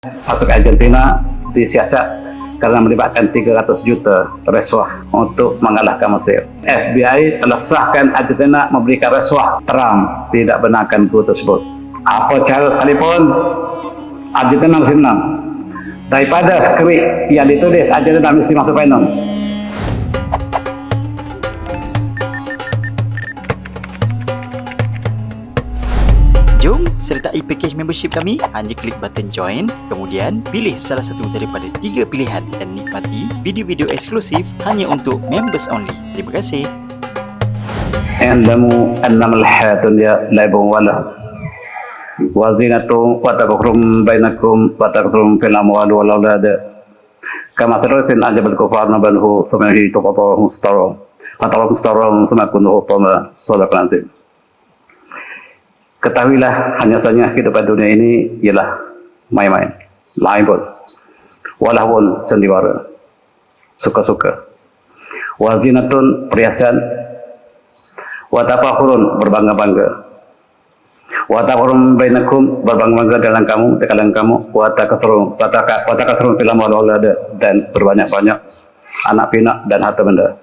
masuk ke Argentina disiasat karena melibatkan 300 juta rasuah untuk mengalahkan Mesir. FBI telah sahkan Argentina memberikan rasuah. Trump tidak benarkan itu tersebut. Apa cara sekalipun Argentina mesti menang. Daripada skrip yang ditulis Argentina mesti masuk final. Jom sertai package membership kami, hanya klik button join, kemudian pilih salah satu daripada 3 pilihan dan nikmati video-video eksklusif hanya untuk members only. Terima kasih. I'lamu annamal hayatun ya laibun wa lahu wa zinatun wa tafakkurun bainakum wa tafakkurun fil amwali wal aulad kama taratin ajabal kufar nabanhu thumma hi tuqatahu mustara wa tawakkum mustara thumma kunu hutama sadaqan azim. Ketahuilah, hanya saja kehidupan dunia ini ialah main-main, laibun, walahun, sandiwara, suka-suka, wazinatun, perhiasan, watafakhurun, berbangga-bangga, watafakhurun bainakum, berbangga-bangga dalam kamu, di kalangan kamu, watakasrun fil amwali wal aulad, dan berbanyak-banyak anak pinak dan harta benda.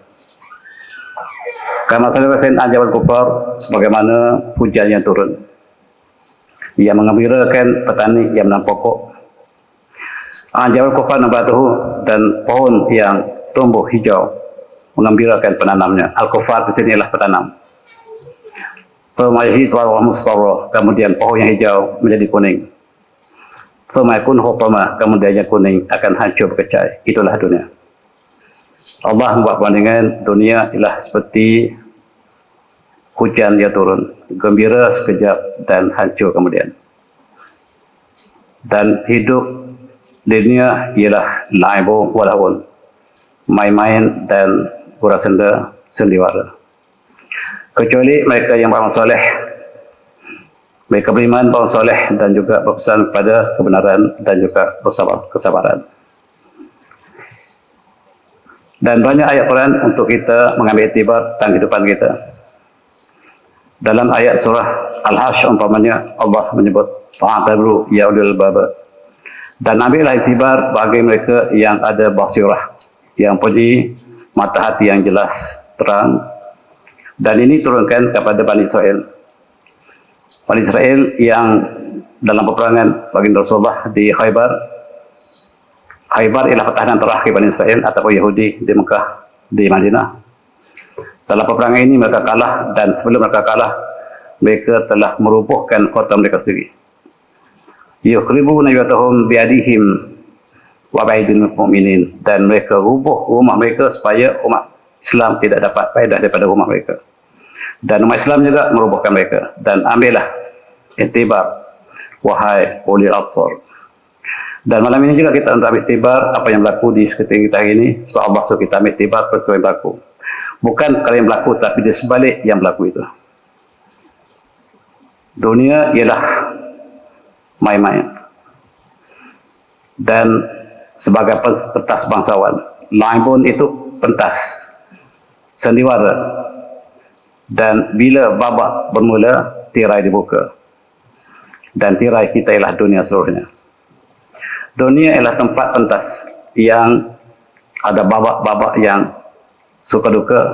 Kama salawasin ajabal kufar, sebagaimana hujan yang turun yang mengembirakan petani yang menanam pokok. Ajabal kufar nabatuhu, dan pohon yang tumbuh hijau mengembirakan penanamnya. Al-kufar di sini adalah petanam. Famayhi wa mustarra, kemudian pohon yang hijau menjadi kuning. Famayakun hutama, kemudian yang kuning akan hancur berkecai. Itulah dunia. Allah membuat bandingan dunia ialah seperti hujan yang turun, gembira sekejap dan hancur kemudian. Dan hidup dunia ialah laibu walahun, main-main dan gurasenda sendiwara. Kecuali mereka yang beramal soleh, mereka beriman, beramal soleh, dan juga berpesan kepada kebenaran dan juga kesabaran. Dan banyak ayat Quran untuk kita mengambil iktibar tentang kehidupan kita. Dalam ayat surah Al-Hash umpamanya Allah menyebut fa'tabru ya ulil albab, dan ambillah iktibar bagi mereka yang ada basirah, yang punya mata hati yang jelas, terang. Dan ini turunkan kepada Bani Israel. Bani Israel yang dalam peperangan baginda Rasulullah di Khaybar. Khaybar ialah pertahanan terakhir Bani Israel ataupun Yahudi di Mekah, di Madinah. Dalam peperangan ini mereka kalah, dan sebelum mereka kalah, mereka telah merubuhkan kota mereka sendiri. Yukhribuna biyutahum biadihim wa ba'idil mu'minin, dan mereka rubuh rumah mereka supaya umat Islam tidak dapat faedah daripada rumah mereka. Dan umat Islam juga merubuhkan mereka. Dan ambillah iktibar, wahai ulil absar. Dan malam ini juga kita untuk ambil iktibar apa yang berlaku di sekitar kita hari ini. So Allah suruh kita ambil iktibar peristiwa yang berlaku. Bukan perkara yang berlaku, tapi di sebalik yang berlaku itu. Dunia ialah main-main. Dan sebagai pentas bangsawan, laibun itu pentas, sendiwara. Dan bila babak bermula, tirai dibuka. Dan tirai kita ialah dunia seluruhnya. Dunia ialah tempat pentas yang ada babak-babak yang suka duka,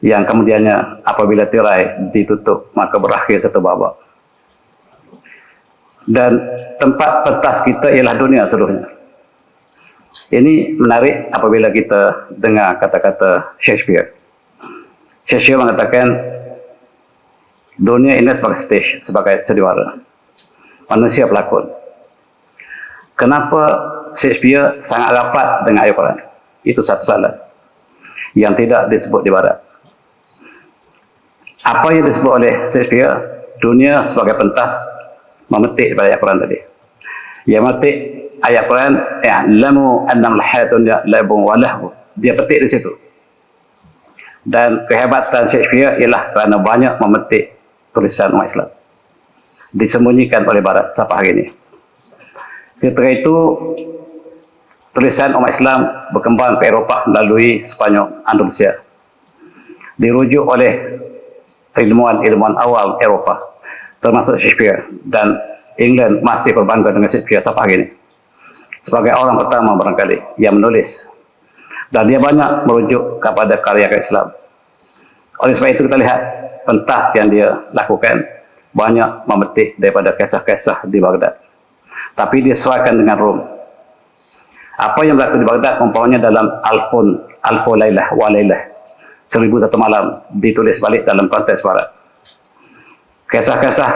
yang kemudiannya apabila tirai ditutup maka berakhir satu babak. Dan tempat pentas kita ialah dunia seluruhnya. Ini menarik apabila kita dengar kata-kata Shakespeare. Shakespeare mengatakan dunia ini sebagai stage, sebagai sendiwara, manusia pelakon. Kenapa Shakespeare sangat rapat dengan ayat Quran? Itu satu soalan yang tidak disebut di barat. Apa yang disebut oleh Shakespeare? Dunia sebagai pentas memetik daripada ayat Quran tadi. Yang memetik ayat Quran, i'lamu annamal hayatun laibun wa lahu. Dia petik di situ. Dan kehebatan Shakespeare ialah kerana banyak memetik tulisan umat Islam, disembunyikan oleh barat sampai hari ini. Ketika itu tulisan umat Islam berkembang ke Eropah melalui Spanyol, Andalusia, dirujuk oleh ilmuwan-ilmuwan awal Eropah, termasuk Shakespeare. Dan England masih berbangga dengan Shakespeare sampai hari ini. Sebagai orang pertama barangkali yang menulis. Dan dia banyak merujuk kepada karya Islam. Oleh sebab itu kita lihat pentas yang dia lakukan banyak memetik daripada kisah-kisah di Baghdad. Tapi dia sesuaikan dengan Rom. Apa yang berlaku di Baghdad umpamanya dalam Alfu Lailah wa Lailah, 1001 malam, ditulis balik dalam konteks barat. Kisah-kisah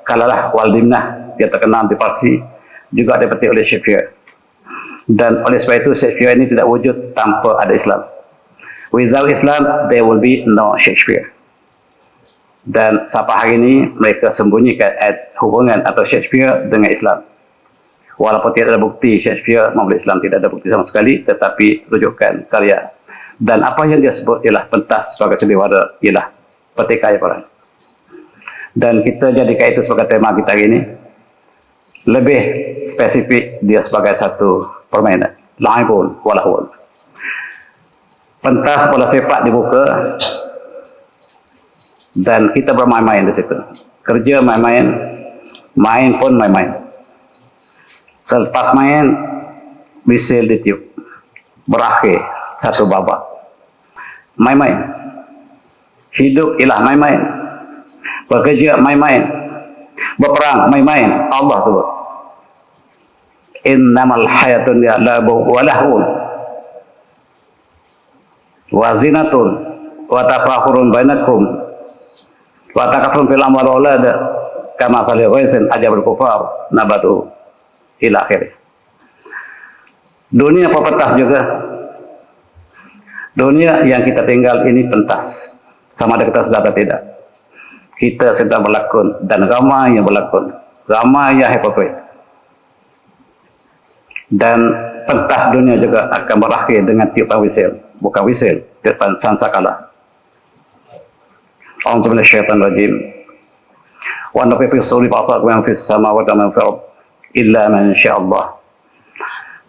Kalalah wal Dimnah, dia terkenal di Parsi, juga dipetik oleh Shakespeare. Dan oleh sebab itu Shakespeare ini tidak wujud tanpa ada Islam. Without Islam, there will be no Shakespeare. Dan sampai hari ini mereka sembunyikan hubungan atau Shakespeare dengan Islam. Walaupun tidak ada bukti Shakespeare membeli Islam, tidak ada bukti sama sekali, tetapi rujukan karya. Dan apa yang dia sebut ialah pentas sebagai sendiriwara, ialah petikai orang. Dan kita jadikan itu sebagai tema kita hari ini. Lebih spesifik, dia sebagai satu permainan. La'ibun walahun. Pentas bola sepak dibuka dan kita bermain-main di situ. Kerja main-main, main pun main-main. Selepas main, whistle ditiup. Berakhir satu babak. Main-main. Hidup ialah main-main. Bekerja main-main. Berperang main-main. Allah sebut. Innamal hayatun labu wa lahun. Wa zinatun wa tafakhurun bainakum wa takathurun fil amwali wal aulad kama qala ghaisin ajabul kufar nabatu ila akhir. Dunia pentas juga. Dunia yang kita tinggal ini pentas. Sama ada kita sedar atau tidak. Kita sedang berlakon dan ramai yang berlakon, ramai yang hipokrit. Dan pentas dunia juga akan berakhir dengan tiupan whistle. Bukan whistle, tiupan sansakala. A'udzu billahi minasyaitonir rajim. Wa nafiqu suri fa'ataq wa fis samawati wa man fil ardh illa man syaa Allah.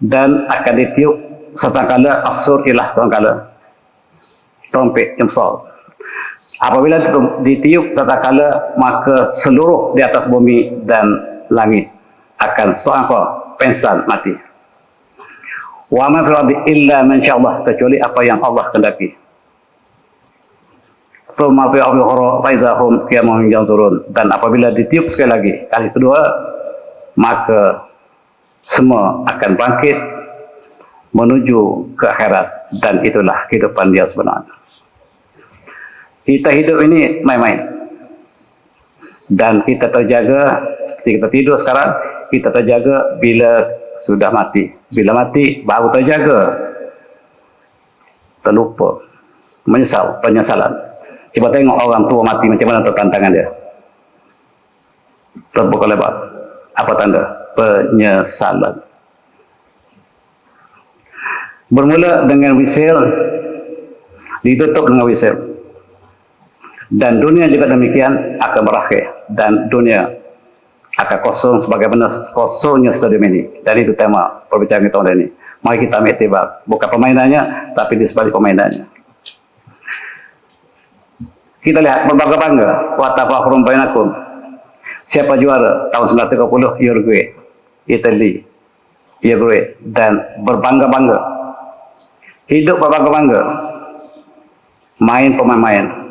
Dan akan ditiup sangkala asur ilah sangkala. Trompet yang besar. Apabila ditiup tatkala, maka seluruh di atas bumi dan langit akan sangka pensan mati. Wa ma fil ardi illa man syaa Allah, kecuali apa yang Allah kehendaki. Tsumma fi akhirah faizahum qiyamun yanzurun, dan apabila ditiup sekali lagi kali kedua, maka semua akan bangkit menuju ke akhirat, dan itulah kehidupan dia sebenarnya. Kita hidup ini main-main. Dan kita terjaga, kita tidur sekarang, kita terjaga bila sudah mati. Bila mati, baru terjaga. Terlupa. Menyesal, penyesalan. Coba tengok orang tua mati, macam mana tantangan dia. Terbuka lebar. Apa tanda? Penyesalan. Bermula dengan whistle, ditutup dengan whistle. Dan dunia juga demikian akan berakhir, dan dunia akan kosong sebagaimana kosongnya stadium ini. Dan itu tema perbincangan kita tahun ini. Mari kita ambil tiba, bukan permainannya, tapi di sebalik permainannya. Kita lihat berbangga-bangga, wa tafakhurun bainakum. Siapa juara tahun 1930? Uruguay, Italy, Uruguay, dan berbangga-bangga. Hidup berbangga-bangga. Main pemain-main.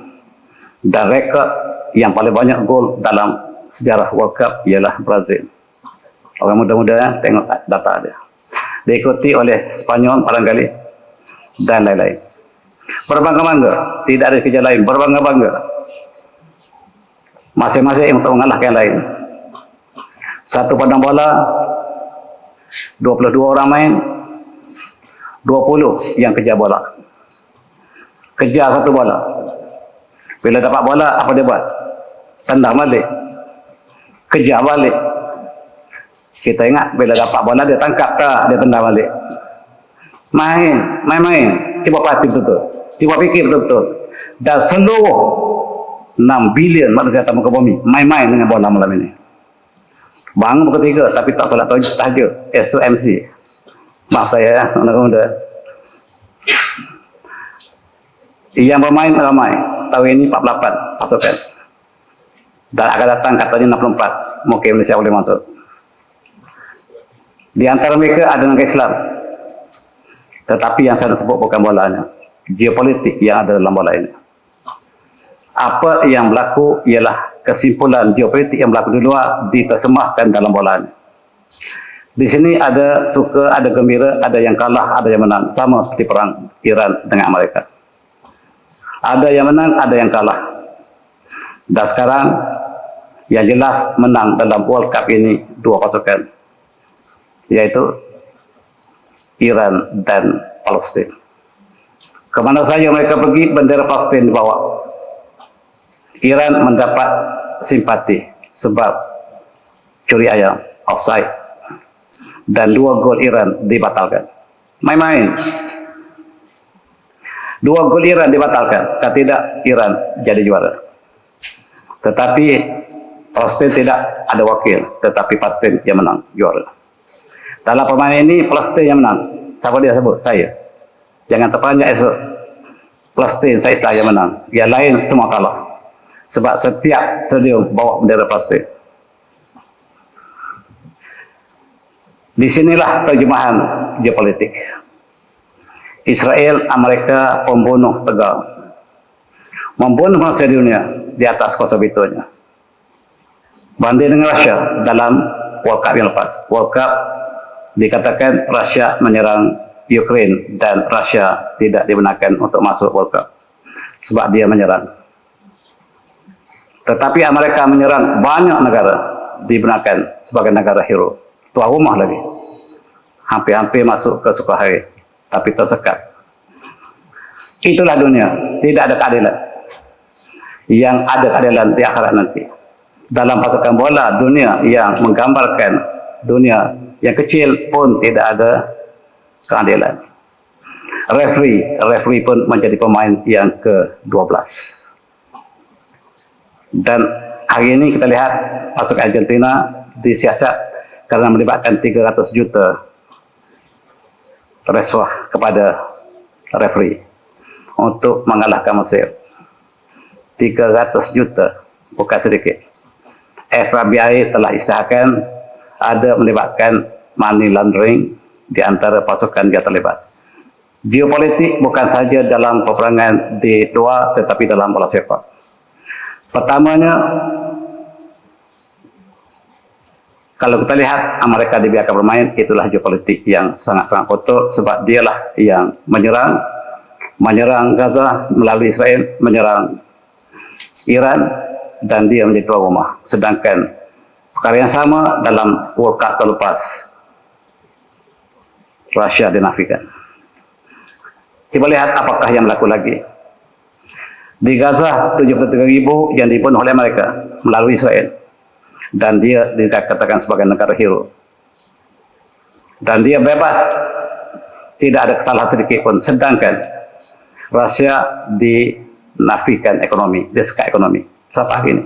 Dan rekod yang paling banyak gol dalam sejarah World Cup ialah Brazil. Orang muda-muda tengok data dia. Diikuti oleh Spanyol barangkali dan lain-lain. Berbangga-bangga, tidak ada kerja lain, berbangga-bangga. Masing-masing untuk mengalahkan yang lain. Satu padang bola, 22 orang main, 20 yang kejar bola. Kejar satu bola. Bila dapat bola, apa dia buat? Tendang balik. Kejar balik. Kita ingat, bila dapat bola, dia tangkap tak, dia tendang balik. Main. Cuba perhati betul-betul. Cuba fikir betul-betul. Dan seluruh 6 bilion manusia atas muka bumi, main-main dengan bola malam ini. Bangun pukul 3, tapi tak solat tahajud. SOMC. Maaf saya, anak muda. Yang bermain ramai. Tahun ini 48 pasukan. Dan akan datang katanya 64. mungkin Malaysia boleh masuk. Di antara mereka ada negara Islam. Tetapi yang saya sebut bukan bolanya. Geopolitik yang ada dalam bola ini. Apa yang berlaku ialah kesimpulan geopolitik yang berlaku di luar diterjemahkan dalam bola ini. Di sini ada suka, ada gembira, ada yang kalah, ada yang menang. Sama seperti perang Iran dengan Amerika. Ada yang menang, ada yang kalah. Dan sekarang yang jelas menang dalam World Cup ini dua pasukan, yaitu Iran dan Palestin. Kemana saja mereka pergi, bendera Palestin dibawa. Iran mendapat simpati sebab curi ayam, offside, dan 2 gol Iran dibatalkan. Main-main. 2 gol Iran dibatalkan. Kalau tidak, Iran jadi juara. Tetapi Palestin tidak ada wakil, tetapi Palestin yang menang juara. Dalam permainan ini Palestin yang menang. Siapa dia sebut? Saya. Jangan terperanjat esok. Palestin saya menang. Yang lain semua kalah. Sebab setiap stadium bawa bendera Palestin. Di sinilah terjemahan geopolitik. Israel, Amerika, pembunuh tegal. Membunuh manusia dunia di atas kota bitunya. Banding dengan Rusia dalam World Cup yang lepas. World Cup dikatakan Rusia menyerang Ukraine dan Rusia tidak dibenarkan untuk masuk World Cup sebab dia menyerang. Tetapi Amerika menyerang banyak negara, dibenarkan sebagai negara hero. Tuan rumah lagi. Hampir-hampir masuk ke Sukhoi, tapi tersekat. Itulah dunia. Tidak ada keadilan. Yang ada keadilan di akhirat nanti. Dalam pasukan bola dunia yang menggambarkan dunia yang kecil pun tidak ada keadilan. Referee pun menjadi pemain yang ke-12. Dan hari ini kita lihat pasukan Argentina disiasat karena melibatkan 300 juta rasuah kepada referee untuk mengalahkan Mesir. 300 juta, bukan sedikit. FBI telah isyaratkan ada melibatkan money laundering di antara pasukan yang terlibat. Geopolitik bukan saja dalam peperangan di luar, tetapi dalam bola sepak. Pertamanya, kalau kita lihat Amerika dibiarkan bermain, itulah geopolitik yang sangat-sangat kotor sebab dialah yang menyerang Gaza melalui Israel, menyerang Iran, dan dia menjadi tuan rumah. Sedangkan perkara yang sama dalam World Cup terlepas, Rusia dinafikan. Kita lihat apakah yang berlaku lagi. Di Gaza 73.000 yang dibunuh oleh Amerika melalui Israel, dan dia dikatakan sebagai negara hero. Dan dia bebas, tidak ada kesalahan sedikit pun. Sedangkan Rusia dinafikan ekonomi, disekat ekonomi. Sampai ini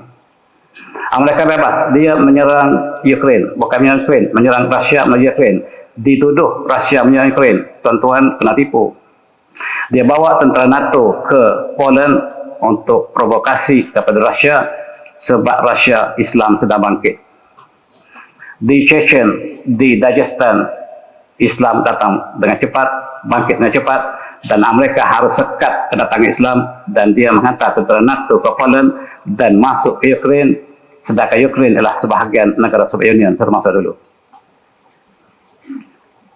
Amerika bebas, dia menyerang Ukraine, bukan menyerang Ukraine, menyerang Rusia melalui Ukraine. Dituduh Rusia menyerang Ukraine. Tuan-tuan kena tipu. Dia bawa tentera NATO ke Poland untuk provokasi kepada Rusia sebab Rusia Islam sedang bangkit. Di Chechen, di Dagestan, Islam datang dengan cepat, bangkit dengan cepat, dan Amerika harus sekat kedatangan Islam, dan dia menghantar tentera NATO ke Poland dan masuk ke Ukraine, sedangkan Ukraine adalah sebahagian negara Soviet Union semasa dulu.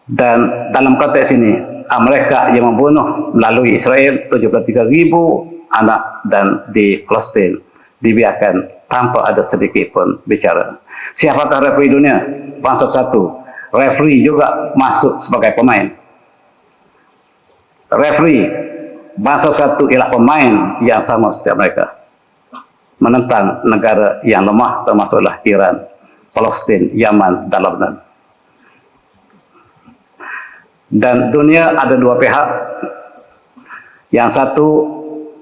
Dan dalam konteks ini, Amerika yang membunuh melalui Israel 73.000 anak, dan di Palestin dibiarkan tanpa ada sedikit pun bicara. Siapakah referee dunia? Bangsa satu. Referee juga masuk sebagai pemain. Referee bangsa satu ialah pemain yang sama setiap mereka, menentang negara yang lemah, termasuklah Iran, Palestin, Yaman, dan Lebanon. Dan dunia ada dua pihak. Yang satu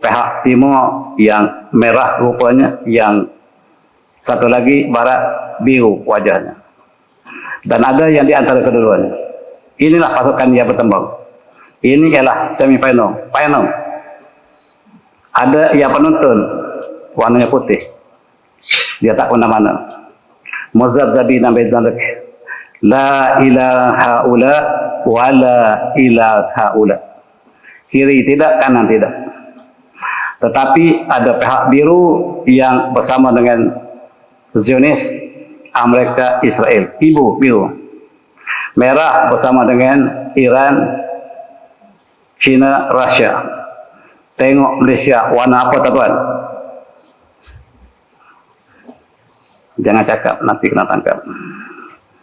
pihak timur yang merah rupanya, yang satu lagi barat biru wajahnya. Dan ada yang di antara keduanya. Inilah pasukan yang bertembang. Ini ialah semifinal, final. Ada yang penonton warnanya putih, dia tak kemana-mana. muzabzabina baina dzalik, la ilaha ula wa la ilaha ula. Kiri tidak, kanan tidak. Tetapi ada pihak biru yang bersama dengan Zionis, Amerika, Israel. Ibu biru. Merah bersama dengan Iran, China, Rusia. Tengok Malaysia, warna apa tuan? Jangan cakap, nanti kena tangkap.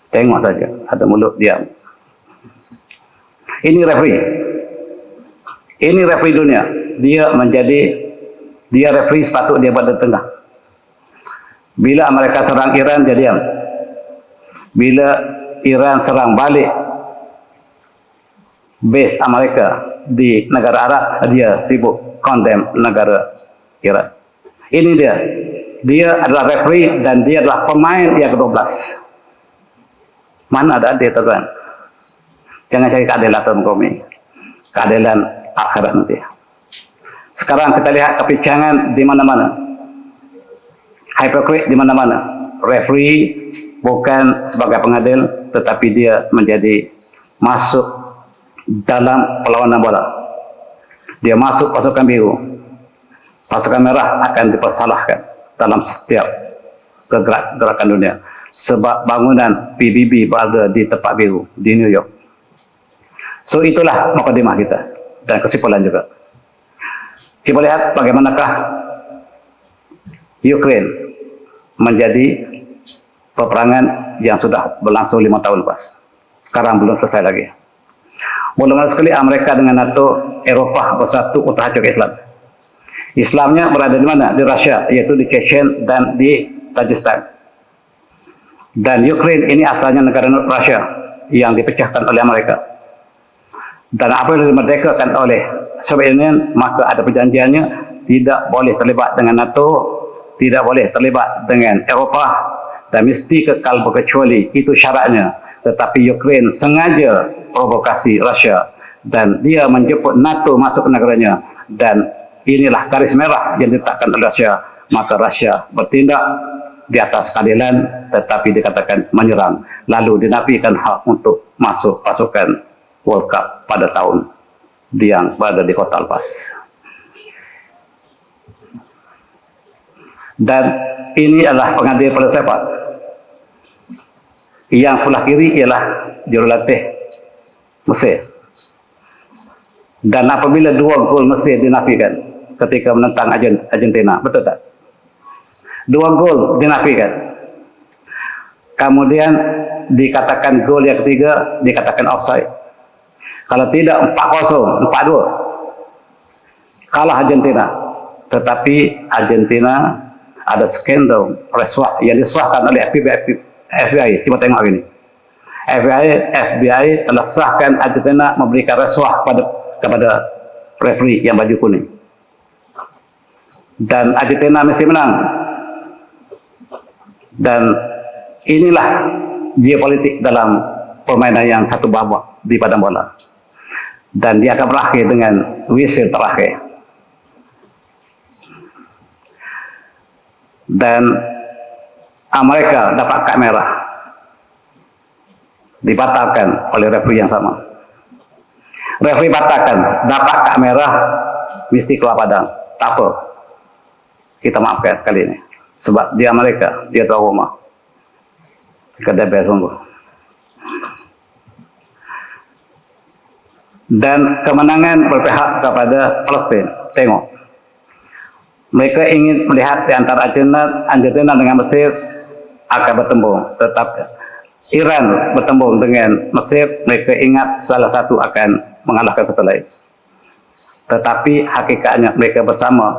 Tengok saja, ada mulut diam. Ini referee. Ini referee dunia. Dia referee sepatut dia pada tengah. Bila mereka serang Iran, dia diam. Bila Iran serang balik base Amerika di negara Arab, dia sibuk condemn negara Iran. Ini dia. Dia adalah referee dan dia adalah pemain yang ke-12. Mana ada adil, tuan? Jangan cari keadilan ekonomi, keadilan akhirat nanti. Sekarang kita lihat kepincangan di mana-mana, hipokrit di mana-mana. Referee bukan sebagai pengadil, tetapi dia menjadi masuk dalam perlawanan bola. Dia masuk pasukan biru, pasukan merah akan dipersalahkan dalam setiap gerakan dunia. Sebab bangunan PBB berada di tempat biru di New York. So itulah mukadimah kita dan kesimpulan juga. Kita lihat bagaimanakah Ukraine menjadi peperangan yang sudah berlangsung 5 tahun lepas. Sekarang belum selesai lagi. Mula-mula sekali Amerika dengan NATO, Eropah bersatu untuk hancur Islam. Islamnya berada di mana? Di Rusia, yaitu di Chechen dan di Tajikistan. Dan Ukraine ini asalnya negara Rusia yang dipecahkan oleh Amerika. Dan apabila dimerdekakan oleh Soviet Union, maka ada perjanjiannya tidak boleh terlibat dengan NATO, tidak boleh terlibat dengan Eropah, dan mesti kekal berkecuali. Itu syaratnya. Tetapi Ukraine sengaja provokasi Rusia dan dia menjemput NATO masuk ke negaranya, dan inilah garis merah yang ditetapkan oleh Rusia. Maka Rusia bertindak di atas keadilan, tetapi dikatakan menyerang, lalu dinafikan hak untuk masuk pasukan World Cup pada tahun yang berada di Kota Al-Fas. Dan ini adalah pengadil pada sepak. Yang sebelah kiri ialah jurulatih Mesir. Dan apabila 2 gol Mesir dinafikan ketika menentang Argentina, betul tak? 2 gol dinafikan. Kemudian dikatakan gol yang ketiga dikatakan offside. Kalau tidak 4-0, 4-2. Kalah Argentina. Tetapi Argentina ada skandal rasuah yang disahkan oleh FBI. Coba tengok ini. FBI telah sahkan Argentina memberikan rasuah kepada referee yang baju kuning. Dan Argentina mesti menang. Dan inilah geopolitik dalam permainan yang satu babak di padang bola. Dan dia akan berakhir dengan whistle terakhir. Dan Amerika dapat kad merah, dibatalkan oleh referee yang sama. Referee batalkan, dapat kad merah, mesti keluar padang. Tak apa, kita maafkan kali ini. Sebab dia Amerika, dia tuan rumah. Kedai sungguh. Dan kemenangan berpihak kepada Palestin. Tengok, mereka ingin melihat di antara Argentina dengan Mesir akan bertembung. Tetapi Iran bertembung dengan Mesir, mereka ingat salah satu akan mengalahkan satu lain. Tetapi hakikatnya mereka bersama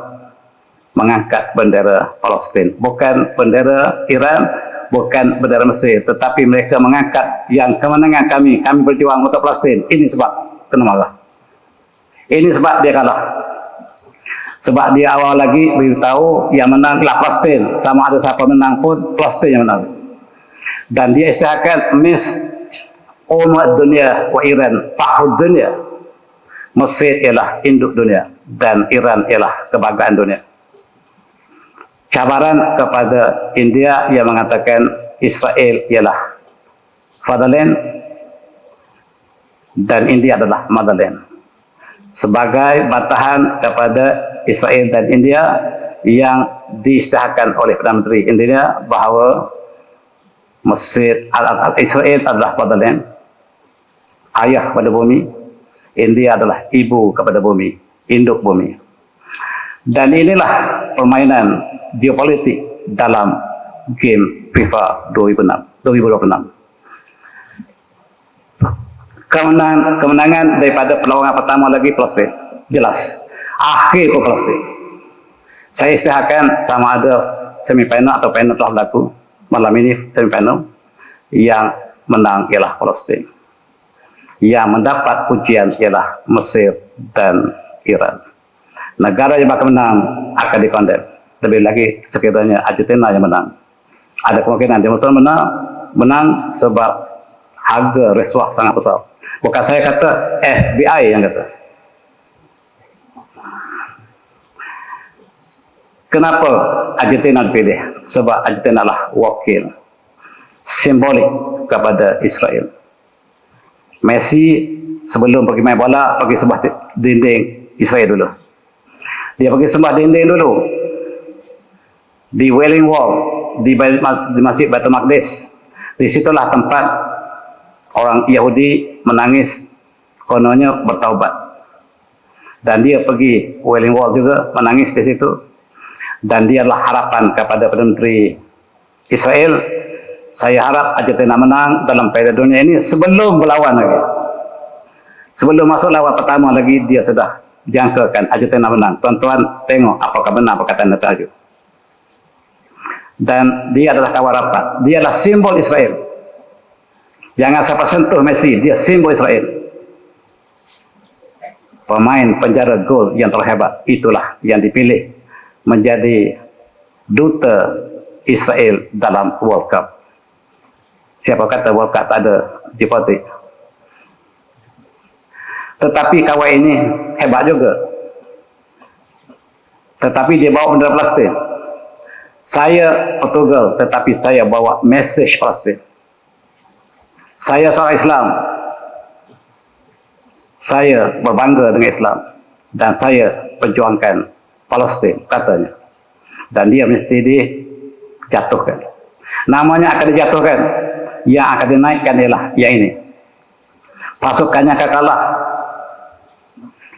mengangkat bendera Palestin, bukan bendera Iran, bukan bendera Mesir, tetapi mereka mengangkat yang kemenangan kami berjuang untuk Palestin. Ini sebab kena marah. Ini sebab dia kalah. Sebab dia awal lagi beritahu yang menang adalah Palestin. Sama ada siapa menang pun, Palestin yang menang. Dan dia isyaratkan mis umat dunia wa Iran fahud dunia. Mesir ialah induk dunia dan Iran ialah kebanggaan dunia. Cabaran kepada India yang mengatakan Israel ialah fatherland dan India adalah motherland. Sebagai bantahan kepada Israel dan India yang disahkan oleh Perdana Menteri India bahawa Israel adalah fatherland, ayah pada bumi, India adalah ibu kepada bumi, induk bumi. Dan inilah permainan geopolitik dalam game FIFA 2026. Kemenangan daripada perlawanan pertama lagi proses jelas, akhir pun proses. Saya isytiharkan sama ada semifinal atau final telah berlaku. Malam ini semifinal, yang menang ialah Palestin, yang mendapat pujian ialah Mesir dan Iran. Negara yang bakal menang akan dikondem. Lebih lagi sekiranya Argentina yang menang, ada kemungkinan Timur Tengah menang sebab harga rasuah sangat besar. Bukan saya kata, FBI yang kata. Kenapa Argentina dipilih? Sebab Argentina adalah wakil simbolik kepada Israel. Messi sebelum pergi main bola, pergi sembah dinding Israel dulu. Dia pergi sembah dinding dulu di Wailing Wall, di Masjid Baitul Maqdis. Di situlah tempat orang Yahudi menangis, kononnya bertaubat. Dan dia pergi Wailing Wall juga menangis di situ. Dan dia adalah harapan kepada Perdana Menteri Israel. Saya harap Argentina menang dalam Piala Dunia ini sebelum berlawan lagi. Sebelum masuk lawan pertama lagi, dia sudah jangkakan Argentina menang. Tuan-tuan tengok apakah benar perkataan Netanyahu. Dan dia adalah kawan rapat. Dia adalah simbol Israel. Jangan siapa sentuh Messi, dia simbol Israel. Pemain penjara gol yang terhebat, itulah yang dipilih menjadi duta Israel dalam World Cup. Siapa kata World Cup tak ada geopolitik? Tetapi kawan ini hebat juga. Tetapi dia bawa bendera Palestin. Saya Portugal, tetapi saya bawa message Palestin. Saya seorang Islam. Saya berbangga dengan Islam. Dan saya perjuangkan Palestin, katanya. Dan dia mesti dijatuhkan. Namanya akan dijatuhkan. Yang akan dinaikkan ialah yang ini. Pasukannya akan kalah.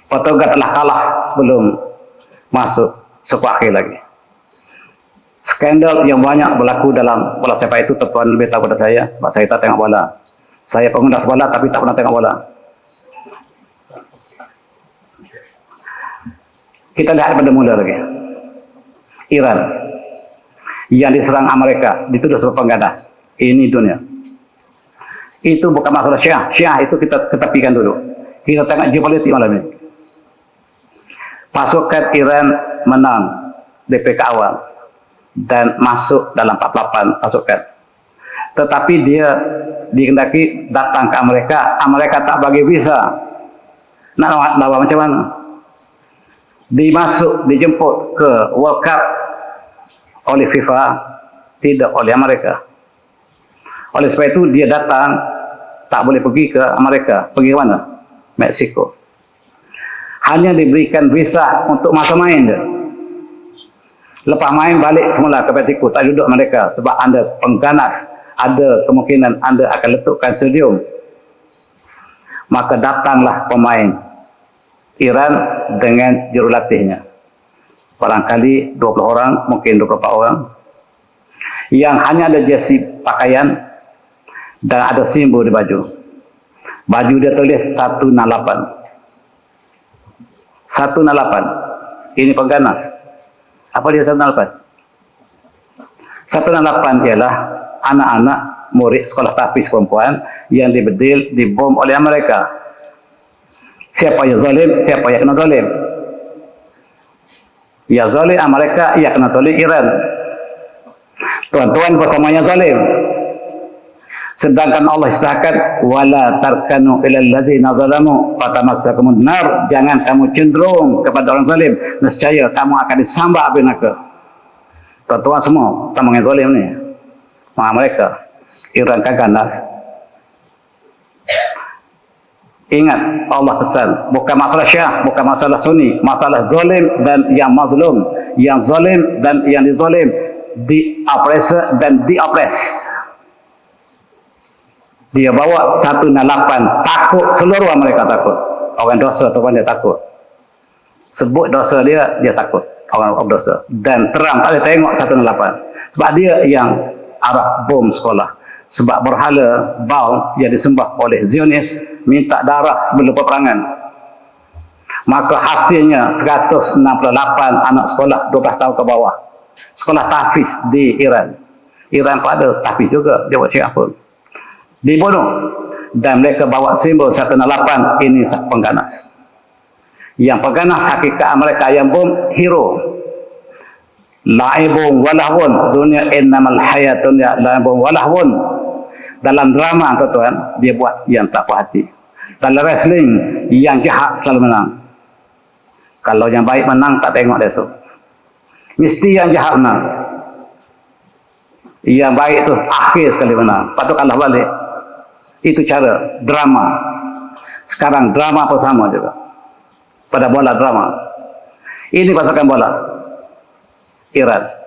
Portugal telah kalah sebelum masuk suku akhir lagi. Skandal yang banyak berlaku dalam bola sepak itu, tuan lebih tahu pada saya, sebab saya tak tengok bola. Saya pengundas bola tapi tak pernah tengok bola. Kita lihat pada mula lagi. Iran yang diserang Amerika, dituduh sebagai pengganas. Ini dunia. Itu bukan masalah Syiah. Syiah itu kita ketepikan dulu. Kita tengok geopolitik malam ini. Pasukan Iran menang DPK awal dan masuk dalam 48 pasukan. Tetapi dia dikehendaki datang ke Amerika. Amerika tak bagi visa. Nak lawan macam mana? Dijemput ke World Cup oleh FIFA, tidak oleh Amerika. Oleh sebab itu dia datang, tak boleh pergi ke Amerika. Pergi ke mana? Meksiko. Hanya diberikan visa untuk masa main dia. Lepas main balik semula ke Meksiko, tak duduk Amerika sebab anda pengganas, ada kemungkinan anda akan letupkan stadium. Maka datanglah pemain Iran dengan jurulatihnya. Barangkali 20 orang, mungkin 24 orang. Yang hanya ada jersey pakaian dan ada simbol di baju. Baju dia tulis 168. 168. Ini pengganas. Apa dia 168? 168 ialah anak-anak murid sekolah tahfiz perempuan yang dibedil, dibom oleh Amerika. Siapa yang zalim, siapa yang kena zalim? Ya zalim Amerika, ya kena zalim Iran. Tuan-tuan bersamanya zalim. Sedangkan Allah isahkan wala tarkanu ilal ladzina zalamu fatamassakumun nar, jangan kamu cenderung kepada orang zalim, nescaya kamu akan disambar api neraka. Tuan-tuan semua sama dengan zalim ni. mereka. Iran kan ganas. Ingat, Allah pesan, bukan masalah Syiah, bukan masalah Sunni, masalah zalim dan yang mazlum, yang zalim dan yang dizalim, di oppressor dan di oppress. Dia bawa 168, takut, seluruh mereka takut. Orang dosa tu pun dia takut. Sebut dosa dia, dia takut. Orang berdosa. Dan terang, tak boleh tengok 168. Sebab dia yang arah bom sekolah. Sebab berhala Baal yang disembah oleh Zionis minta darah sebelum peperangan. Maka hasilnya 168 anak sekolah 12 tahun ke bawah. Sekolah tahfiz di Iran. Iran pun ada tahfiz juga, dia buat Syiah pun. Dibunuh. Dan mereka bawa simbol 168, ini pengganas. Yang pengganas hakikat mereka yang bom, hero. La'ibun walahun, dunia innamal hayatun ya la'ibun walahun. Dalam drama tuan, dia buat yang tak puas hati. Dalam wrestling, yang jahat selalu menang. Kalau yang baik menang, tak tengok dia tu. Mesti yang jahat menang. Yang baik tu akhir sekali menang. Patut kalah balik. Itu cara drama. Sekarang drama pun sama juga. Pada bola drama. Ini pasukan bola Iran.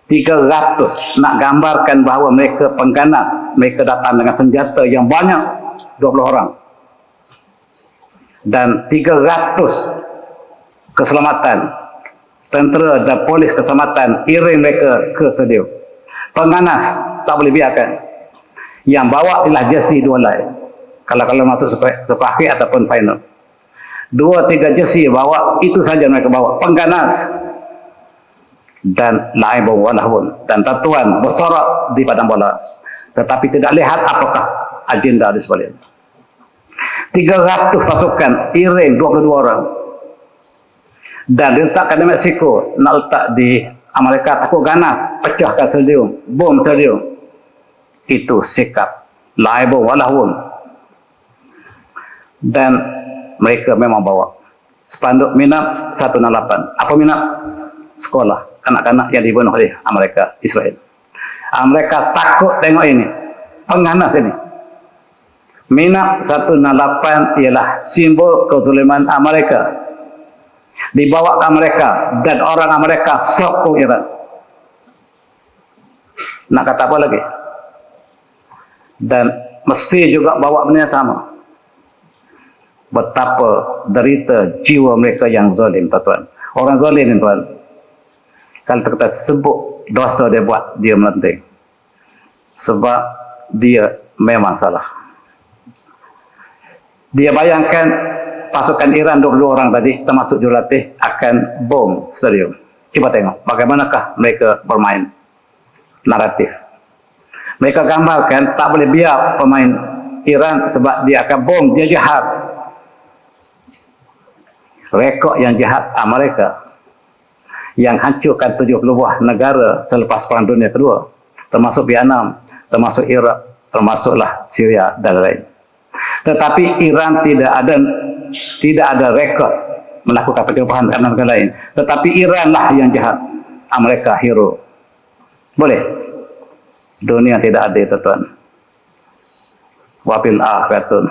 300 nak gambarkan bahawa mereka pengganas, mereka datang dengan senjata yang banyak, 20 orang. Dan 300 keselamatan, tentera dan polis keselamatan iring mereka ke stadium. Pengganas tak boleh biarkan. Yang bawa ialah jersey 2 helai. Kalau masuk super akhir ataupun final. 2-3 jersey bawa, itu saja mereka bawa. Pengganas. Dan la'ibun walahun, dan tatuan bersorak di padang bola, tetapi tidak lihat apakah agenda di sebalik. 300 pasukan iring 22 orang, dan diletakkan di Meksiko, nak letak di Amerika, takut ganas, pecahkan stadium, bom stadium. Itu sikap la'ibun walahun. Dan mereka memang bawa spanduk minat 168. Apa minat? Sekolah kanak-kanak yang dibunuh oleh Amerika, Israel. Amerika takut tengok ini. Pengganas ini. Minat 168 ialah simbol kezuliman Amerika. Dibawa ke Amerika dan orang Amerika sokong Iran. Nak kata apa lagi? Dan Mesir juga bawa benda yang sama. Betapa derita jiwa mereka yang zalim, tuan. Orang zalim, tuan. Kalau kita sebut dosa dia buat, dia melenting. Sebab dia memang salah. Dia bayangkan pasukan Iran 22 orang tadi, termasuk jurulatih, akan bom stadium. Cuba tengok bagaimanakah mereka bermain naratif. Mereka gambarkan tak boleh biar pemain Iran sebab dia akan bom, dia jahat. Rekod yang jahat Amerika yang hancurkan 70 buah negara selepas Perang Dunia Kedua, termasuk Vietnam, termasuk Iraq, termasuklah Syria dan lain. Tetapi Iran tidak ada rekod melakukan percobaan dengan negara lain. Tetapi Iranlah yang jahat, Amerika hero. Boleh? Dunia tidak adil, tuan. Wabil akhiratun.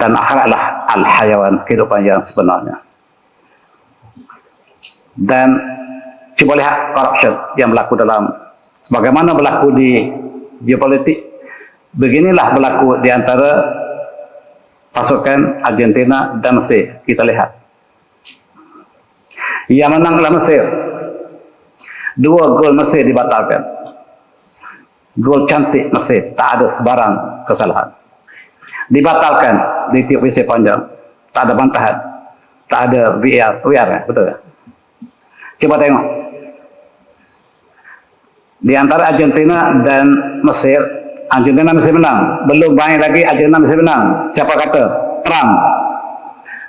Dan akhiratlah al-hayawan, kehidupan yang sebenarnya. Dan cuba lihat corruption yang berlaku dalam, bagaimana berlaku di geopolitik, beginilah berlaku di antara pasukan Argentina dan Mesir. Kita lihat yang menang adalah Mesir. 2 gol Mesir dibatalkan. Gol cantik Mesir, tak ada sebarang kesalahan. Dibatalkan, ditiup WC panjang, tak ada bantahan, tak ada VR, betul tak? Coba tengok. Di antara Argentina dan Mesir, Argentina Mesir menang. Belum main lagi Argentina Mesir menang. Siapa kata? Trump.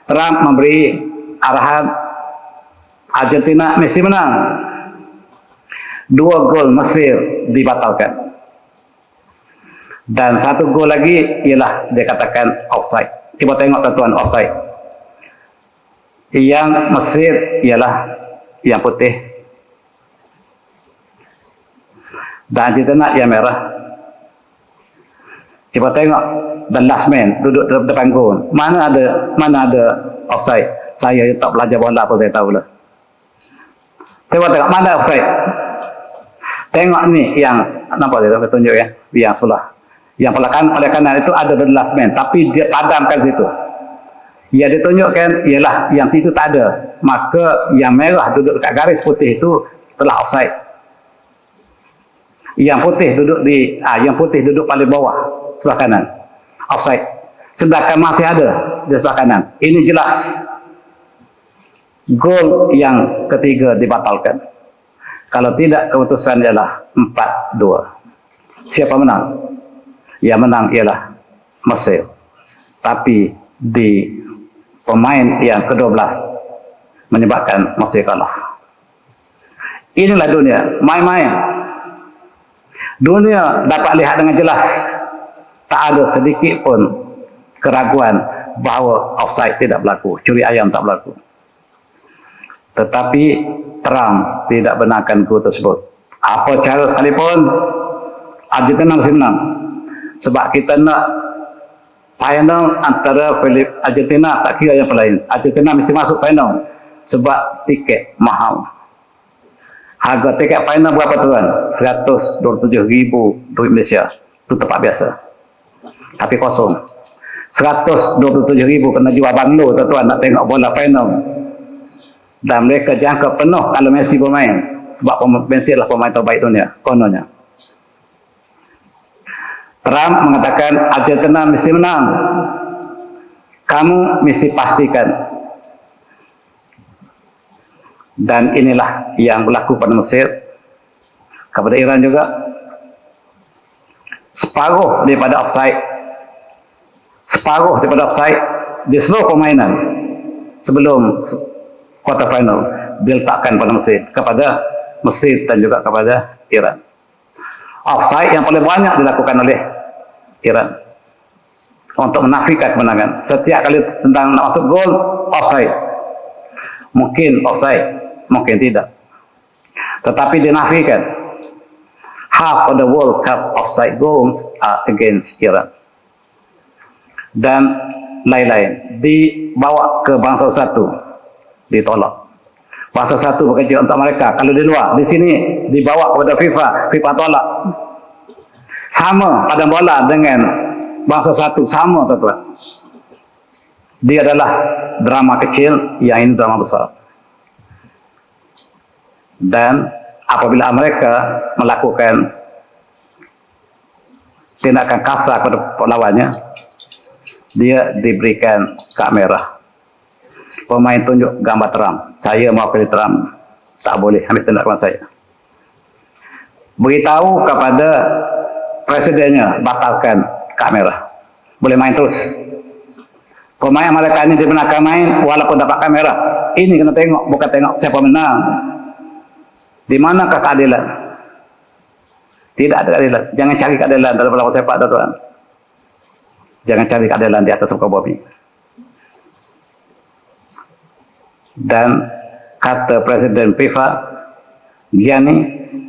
Trump memberi arahan Argentina Mesir menang. 2 gol Mesir dibatalkan. Dan 1 gol lagi ialah dia katakan offside. Coba tengok tuan-tuan, offside. Yang Mesir ialah yang putih. Dan kita nak yang merah. Cuba tengok the last man duduk depan gol. Mana ada offside. Saya tak belajar bola pun saya tahu lah. Tengok mana offside. Tengok ni yang nampak dia tunjuk ya, yang sebelah. Yang pada kanan itu ada the last man, tapi dia padamkan situ. Yang ditunjukkan ialah yang situ tak ada. Maka yang merah duduk dekat garis putih itu telah offside. Yang putih duduk paling bawah sebelah kanan, offside. Sedangkan masih ada di sebelah kanan. Ini jelas gol yang ketiga dibatalkan. Kalau tidak, keputusan ialah 4-2. Siapa menang? Yang menang ialah Mesir. Tapi di pemain yang ke-12 menyebabkan Mesir kalah. Inilah dunia, main-main. Dunia dapat lihat dengan jelas. Tak ada sedikit pun keraguan bahawa offside tidak berlaku, curi ayam tak berlaku. Tetapi Trump tidak benarkan gol tersebut. Apa cara sekalipun, Argentina mesti menang. Sebab kita nak final antara Argentina, tak kira yang lain. Argentina mesti masuk final. Sebab tiket mahal. Harga tiket final berapa tuan? 127,000 duit Malaysia. Itu tempat biasa. Tapi kosong. 127,000 kena jual banglo tuan nak tengok bola final. Dan mereka jangka penuh kalau Messi bermain. Sebab Messi adalah pemain terbaik dunia. Kononnya. Trump mengatakan Argentina mesti menang. Kamu mesti pastikan. Dan inilah yang berlaku pada Mesir, kepada Iran juga. Separuh daripada offside di seluruh permainan sebelum quarter final diletakkan pada Mesir dan juga kepada Iran. Offside yang paling banyak dilakukan oleh Iran untuk menafikan kemenangan. Setiap kali tentang nak masuk gol, offside. Mungkin offside, mungkin tidak. Tetapi dinafikan. Half of the World Cup offside goals are against Iran. Dan lain-lain. Dibawa ke bangsa satu, ditolak. Bangsa satu bekerja untuk mereka. Kalau di luar, di sini dibawa kepada FIFA tolak. Sama pada bola dengan bangsa satu, sama tuan-tuan. Dia adalah drama kecil, yang ini drama besar. Dan apabila mereka melakukan tindakan kasar kepada lawannya, dia diberikan kad merah. Pemain tunjuk gambar Trump. Saya mau pilih Trump. Tak boleh ambil tindakan saya. Beritahu kepada presidennya, batalkan kad merah. Boleh main terus. Pemain mereka ini dibenarkan main walaupun dapat kad merah. Ini kena tengok, bukan tengok siapa menang. Di manakah keadilan? Tidak ada keadilan. Jangan cari keadilan dalam bola sepak, tuan. Jangan cari keadilan di atas muka bumi. Dan kata Presiden FIFA, Gianni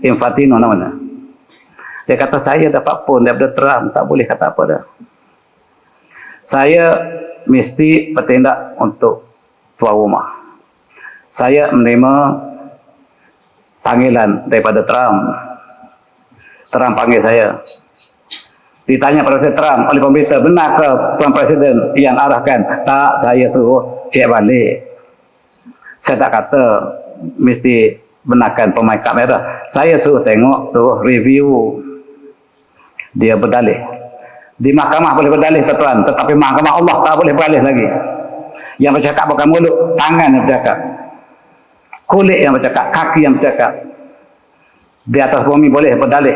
Infantino namanya. Dia kata, saya dapat pun daripada Trump, tak boleh kata apa dah. Saya mesti bertindak untuk tuan rumah. Saya menerima panggilan daripada Trump. Trump panggil saya. Ditanya pada Trump oleh pemberita, benar ke Tuan Presiden yang arahkan? Tak, saya suruh cek balik. Saya tak kata mesti benarkan pemain kad merah. Saya suruh tengok, suruh review. Dia berdalih. Di mahkamah boleh berdalih tuan, tetapi mahkamah Allah tak boleh berdalih lagi. Yang bercakap bukan mulut, tangan yang bercakap. Kulit yang bercakap, kaki yang bercakap. Di atas bumi boleh berdalih.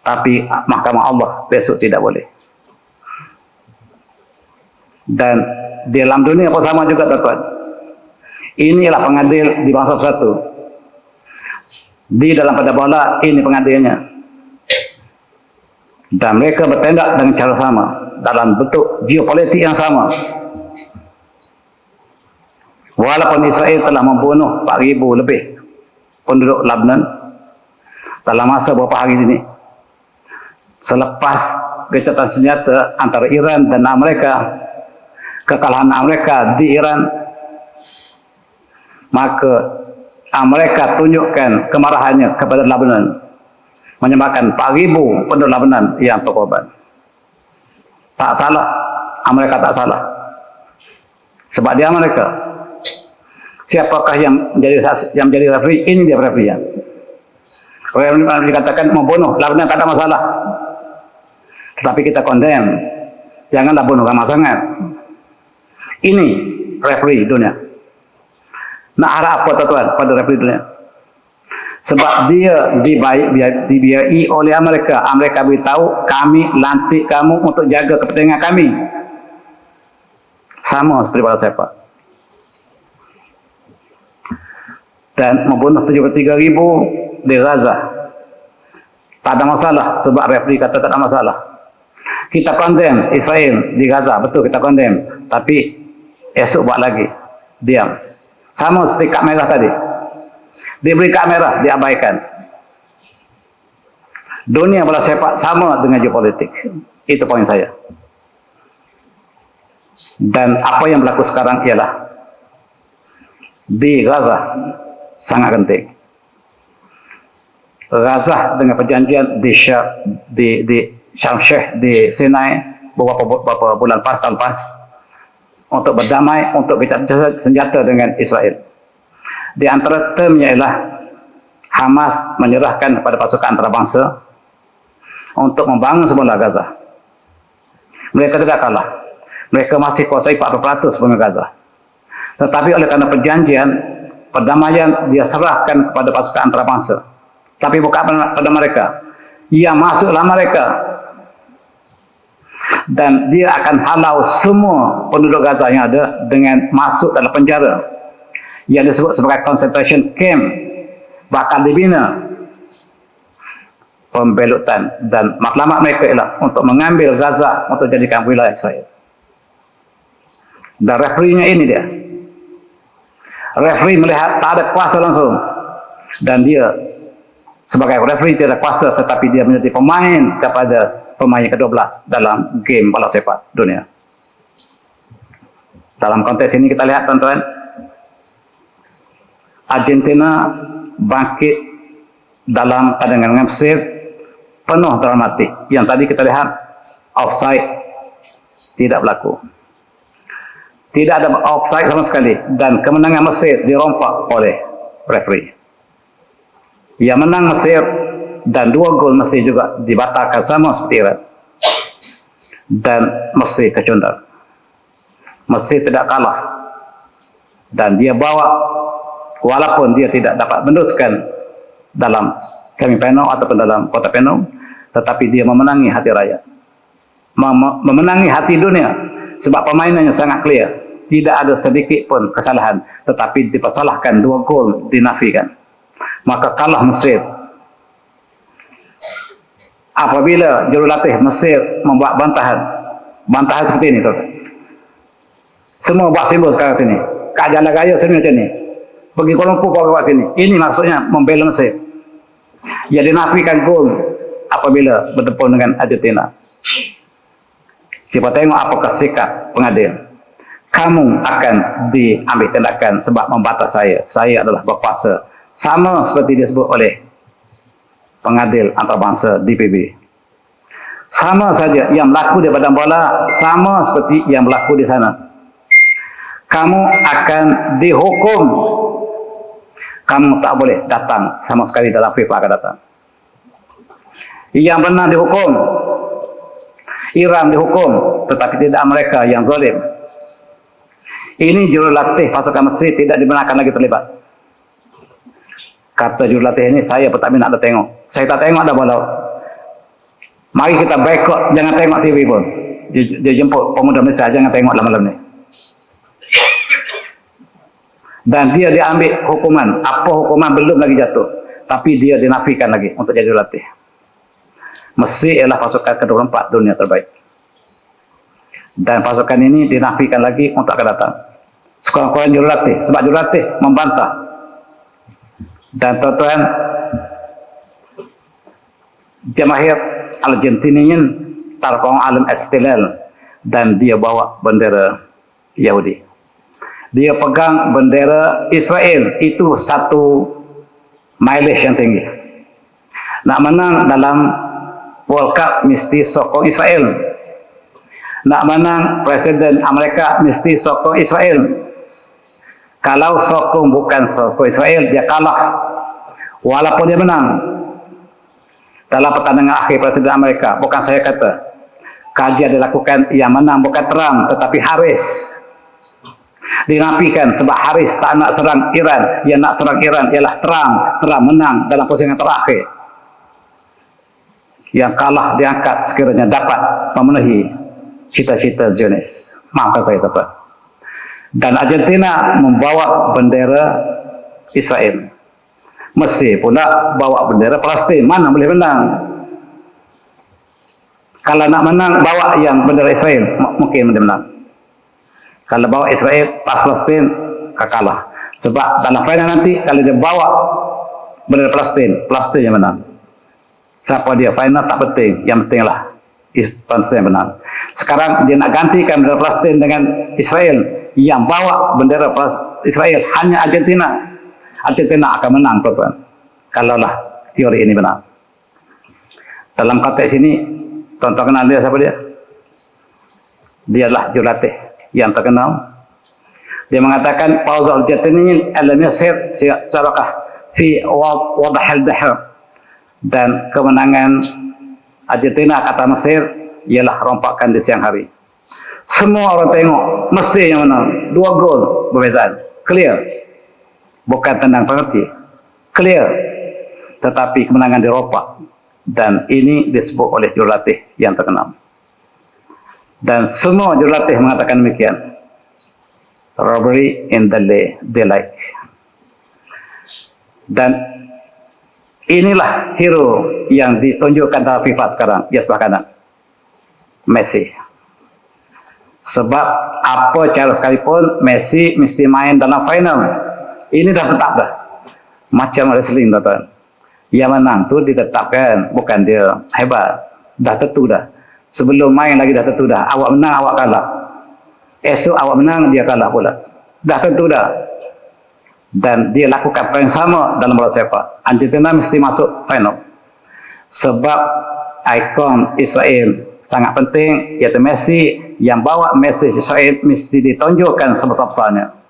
Tapi mahkamah Allah besok tidak boleh. Dan di dalam dunia pun sama juga tuan-tuan. Inilah pengadil di bangsa satu. Di dalam pada bola, ini pengadilnya. Dan mereka bertindak dengan cara sama. Dalam bentuk geopolitik yang sama. Walaupun Israel telah membunuh 4,000 lebih penduduk Lebanon, dalam masa beberapa hari ini. Selepas gencatan senjata antara Iran dan Amerika, kekalahan Amerika di Iran, maka Amerika tunjukkan kemarahannya kepada Lebanon, menyebabkan 4,000 penduduk Lebanon yang berkorban. Tak salah, Amerika tak salah. Sebab dia Amerika. Siapakah yang menjadi referee? Ini dia referee. Referee dikatakan membunuh Lebanon, tak ada masalah. Tetapi kita condemn, janganlah bunuh ramah sangat. Ini referee dunia. Nak harap apa tuan pada referee dunia? Sebab dia dibiayai oleh Amerika. Amerika beritahu, kami lantik kamu untuk jaga kepentingan kami. Sama seperti pada sepak. Dan membunuh 73,000 di Gaza. Tak ada masalah, sebab referee kata tak ada masalah. Kita condemn Israel di Gaza, betul kita condemn. Tapi esok buat lagi, diam. Sama seperti kad merah tadi. Diberi kad merah, diabaikan. Dunia bola sepak sama dengan geopolitik. Itu poin saya. Dan apa yang berlaku sekarang ialah di Gaza sangat penting. Gaza dengan perjanjian di Sharm Sheikh di Sinai beberapa bulan tahun lepas untuk berdamai, untuk gencatan senjata dengan Israel. Di antara termnya ialah Hamas menyerahkan kepada pasukan antarabangsa untuk membangun semula Gaza. Mereka tidak kalah. Mereka masih kuasai 40% bumi Gaza. Tetapi oleh kerana perjanjian perdamaian, dia serahkan kepada pasukan antarabangsa. Tapi bukan pada mereka. Ia masuklah mereka. Dan dia akan halau semua penduduk Gaza yang ada dengan masuk dalam penjara yang disebut sebagai concentration camp, bakal dibina. Pembelutan dan matlamat mereka ialah untuk mengambil Gaza untuk jadikan wilayah Israel. Dan referee-nya ini dia. Referee melihat tak ada kuasa langsung, dan dia sebagai referee tidak ada kuasa, tetapi dia menjadi pemain kepada pemain ke-12 dalam game bola sepak dunia. Dalam konteks ini kita lihat tuan-tuan, Argentina bangkit dalam pertandingan dengan Mesir penuh dramatik. Yang tadi kita lihat offside tidak berlaku. Tidak ada offside sama sekali, dan kemenangan Mesir dirompak oleh referee. Yang menang Mesir dan 2 gol Mesir juga dibatalkan sama seperti Iran. Dan Mesir kecundang. Mesir tidak kalah. Dan dia bawa, walaupun dia tidak dapat meneruskan dalam semifinal ataupun dalam kota final, tetapi dia memenangi hati rakyat. Memenangi hati dunia. Sebab permainannya sangat clear. Tidak ada sedikit pun kesalahan. Tetapi dipersalahkan, 2 gol dinafikan. Maka kalah Mesir. Apabila jurulatih Mesir membuat bantahan seperti ini, tuan. Semua buat simbol sekarang sini. Kat jalan raya sini macam ni. Pergi Kuala Lumpur buat sini. Ini maksudnya membela Mesir. Ia dinafikan gol apabila bertempur dengan Argentina. Kita tengok apakah sikap pengadil. Kamu akan diambil tindakan sebab membatas saya. Saya adalah berkuasa. Sama seperti disebut oleh pengadil antarabangsa DPB. Sama saja yang berlaku di badan bola, sama seperti yang berlaku di sana. Kamu akan dihukum. Kamu tak boleh datang sama sekali dalam FIFA akan datang. Yang benar dihukum. Iran dihukum, tetapi tidak Amerika yang zalim. Ini jurulatih pasukan Mesir tidak dibenarkan lagi terlibat. Kata jurulatih ini, saya pun tak minat dah tengok. Saya tak tengok dah bola. Mari kita boycott, jangan tengok TV pun. Dia jemput pemuda Malaysia, jangan tengok lah malam ni. Dan dia diambil hukuman. Apa hukuman belum lagi jatuh. Tapi dia dinafikan lagi untuk jadi jurulatih. Mesir ialah pasukan ke-24 dunia terbaik. Dan pasukan ini dinafikan lagi untuk akan datang. Sekurang-kurang jurulatih. Sebab jurulatih membantah. Dan tuan-tuan, Jamaahir Argentinian tarfa'u alam ihtilal, dan dia bawa bendera Yahudi. Dia pegang bendera Israel, itu satu mileage yang tinggi. Nak menang dalam World Cup mesti sokong Israel. Nak menang Presiden Amerika mesti sokong Israel. Kalau sokong bukan sokong Israel, dia kalah. Walaupun dia menang. Dalam pertandingan akhir Presiden Amerika, bukan saya kata, kajian dilakukan, yang menang bukan Trump tetapi Harris. Dinafikan sebab Harris tak nak serang Iran. Yang nak serang Iran ialah Trump. Trump menang dalam persaingan terakhir. Yang kalah diangkat sekiranya dapat memenuhi cita-cita Zionis. Maka saya dapat. Dan Argentina membawa bendera Israel. Mesir pula bawa bendera Palestin. Mana boleh menang? Kalau nak menang, bawa yang bendera Israel, mungkin boleh menang. Kalau bawa Israel, Palestin, kalah. Sebab dalam final nanti, kalau dia bawa bendera Palestin, Palestin yang menang. Siapa dia? Final tak penting. Yang pentinglah Palestin yang menang. Sekarang dia nak gantikan bendera Palestin dengan Israel. Yang bawa bendera Israel hanya Argentina. Argentina akan menang, tuan-tuan. Kalaulah teori ini benar. Dalam konteks ini, tuan-tuan kenal dia siapa dia? Dia adalah jurulatih yang terkenal. Dia mengatakan Fawzul Argentinian alam Mesir sarakah fi wadah al-bahr, dan kemenangan Argentina kata Mesir ialah rompakan di siang hari. Semua orang tengok Mesir yang menang, 2 gol perbezaan, clear. Bukan tendang penalti, clear. Tetapi kemenangan dirompak, dan ini disebut oleh jurulatih yang terkenal. Dan semua jurulatih mengatakan demikian. Robbery in the daylight. Dan inilah hero yang ditunjukkan dalam FIFA sekarang. Ya, sebelah kanan, Messi. Sebab apa cara sekalipun, Messi mesti main dalam final. Ini dah tetap dah. Macam wrestling, tuan-tuan. Yang menang tu ditetapkan, bukan dia hebat. Dah tentu dah. Sebelum main lagi dah tentu dah. Awak menang, awak kalah. Esok awak menang, dia kalah pula. Dah tentu dah. Dan dia lakukan apa yang sama dalam bola sepak. Argentina mesti masuk final. Sebab ikon Israel sangat penting, iaitu Messi. Yang bawa Messi Israel mesti ditunjukkan sebesar-besarnya.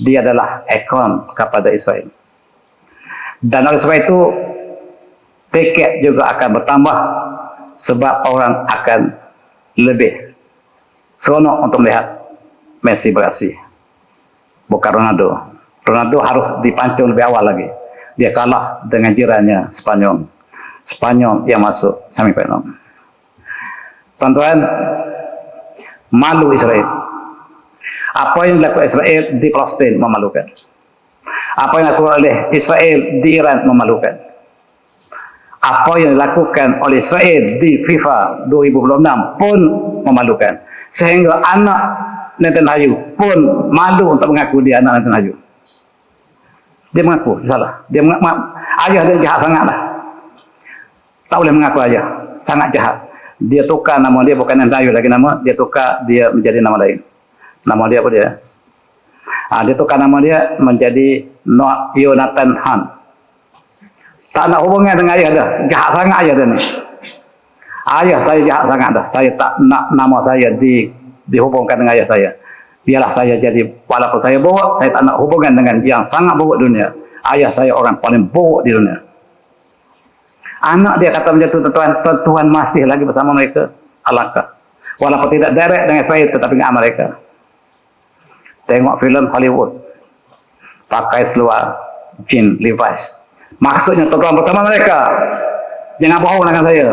Dia adalah ikon kepada Israel. Dan oleh sebab itu, tiket juga akan bertambah. Sebab orang akan lebih seronok untuk melihat Messi beraksi. Bukan Ronaldo. Ronaldo harus dipancung lebih awal lagi. Dia kalah dengan jirannya Spanyol. Spanyol yang masuk semifinal. Tuan-tuan, malu Israel. Apa yang dilakukan Israel di Palestin memalukan. Apa yang dilakukan oleh Israel di Iran memalukan. Apa yang dilakukan oleh Israel di FIFA 2026 pun memalukan. Sehingga anak Netanyahu pun malu untuk mengaku dia anak Netanyahu. Dia mengaku, dia salah. Dia mengaku, ayah dia jahat sangat lah. Tak boleh mengaku ayah. Sangat jahat. Dia tukar nama dia, bukan Netanyahu lagi nama. Dia tukar, dia menjadi nama lain. Nama dia apa dia? Dia tukar nama dia menjadi Yonatan Han. Tak nak hubungan dengan ayah dah. Jahat sangat ayah dia ni. Ayah saya jahat sangat dah. Saya tak nak nama saya dihubungkan dengan ayah saya. Biarlah saya jadi, walaupun saya buruk, saya tak nak hubungan dengan yang sangat buruk dunia. Ayah saya orang paling buruk di dunia. Anak dia kata macam tu, Tuhan masih lagi bersama mereka. Alangkah. Walaupun tidak direct dengan saya, tetapi dengan mereka. Tengok filem Hollywood, pakai seluar jean Levi's. Maksudnya tuan bersama mereka. Jangan bohong dengan saya.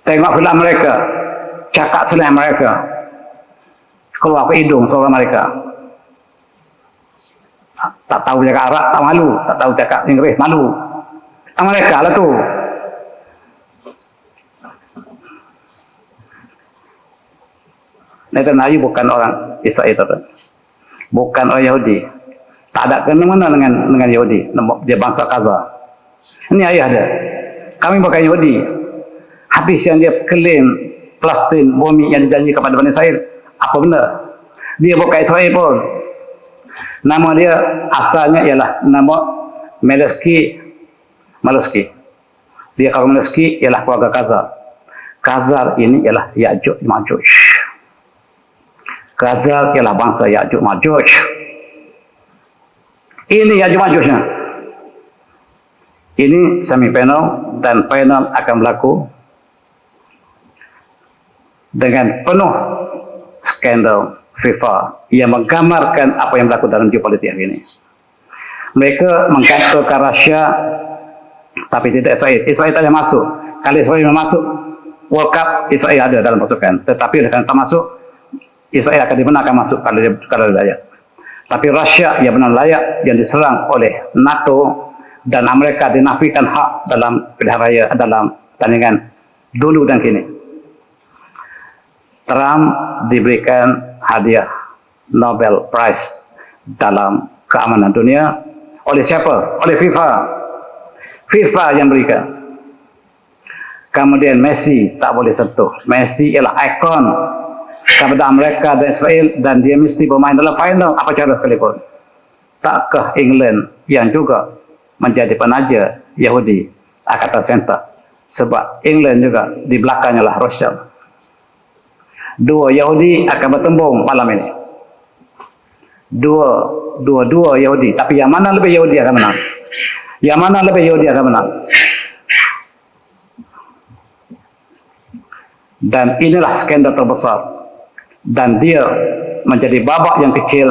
Tengok filem mereka, cakap selain mereka, keluar ke hidung suara mereka. Tak tahu cakap Arab, tak malu. Tak tahu cakap Inggeris, malu. Mereka lah tu. Netanyahu bukan orang Israel, bukan orang Yahudi. Tak ada kena-mena dengan Yahudi. Dia bangsa Gaza. Ini ayah dia. Kami bukan Yahudi. Habis yang dia klaim Palestin, bumi yang dijanji kepada Bani Israel, apa benda? Dia bukan Israel pun. Nama dia asalnya ialah nama Meluski. Dia kaum Meluski ialah keluarga Khazar. Khazar ini ialah Ya'juj Ma'juj. Khazar ialah bangsa Ya'juj Ma'juj. Ini Ya'juj Ma'jujnya. Ini semifinal dan final akan berlaku dengan penuh skandal FIFA yang menggambarkan apa yang berlaku dalam geopolitik hari ini. Mereka mengkatakan Rusia, tapi tidak Israel. Israel tak ada masuk. Kalau Israel masuk World Cup, Israel ada dalam pasukan. Tetapi kalau tak masuk, Israel akan dibenarkan masuk kalau layak. Tapi Rusia yang benar layak, yang diserang oleh NATO dan Amerika dinafikan hak dalam pilihan raya dalam tandingan dulu dan kini. Trump diberikan hadiah Nobel Prize dalam keamanan dunia oleh siapa? Oleh FIFA. FIFA yang berikan. Kemudian Messi tak boleh sentuh. Messi ialah ikon kepada Amerika dan Israel dan dia mesti bermain dalam final apa cara sekalipun. Takkah England yang juga menjadi penaja Yahudi akan sentak? Sebab England juga di belakangnya lah Rusia. Dua Yahudi akan bertembung malam ini. Dua Yahudi. Tapi yang mana lebih Yahudi akan menang? Yang mana lebih Yahudi akan menang? Dan inilah skandal terbesar. Dan dia menjadi babak yang kecil,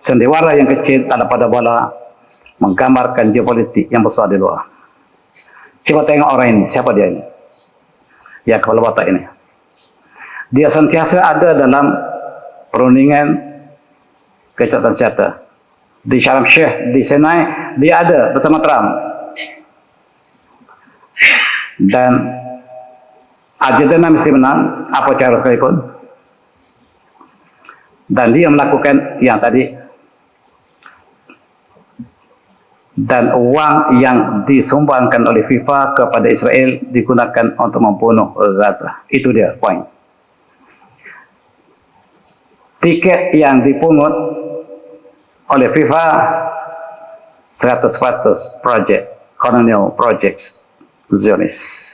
sendiwara yang kecil tak pada bola, menggambarkan geopolitik yang besar di luar. Coba tengok orang ini. Siapa dia ini? Yang kepala watak ini. Dia sentiasa ada dalam perundingan kejahatan senjata. Di Sharm Sheikh, di Sinai, dia ada bersama Trump. Dan Argentina mesti menang, apa cara sekalipun. Dan dia melakukan yang tadi. Dan uang yang disumbangkan oleh FIFA kepada Israel digunakan untuk membunuh Gaza. Itu dia poin. Tiket yang dipungut oleh FIFA 100% project, colonial projects Zionis.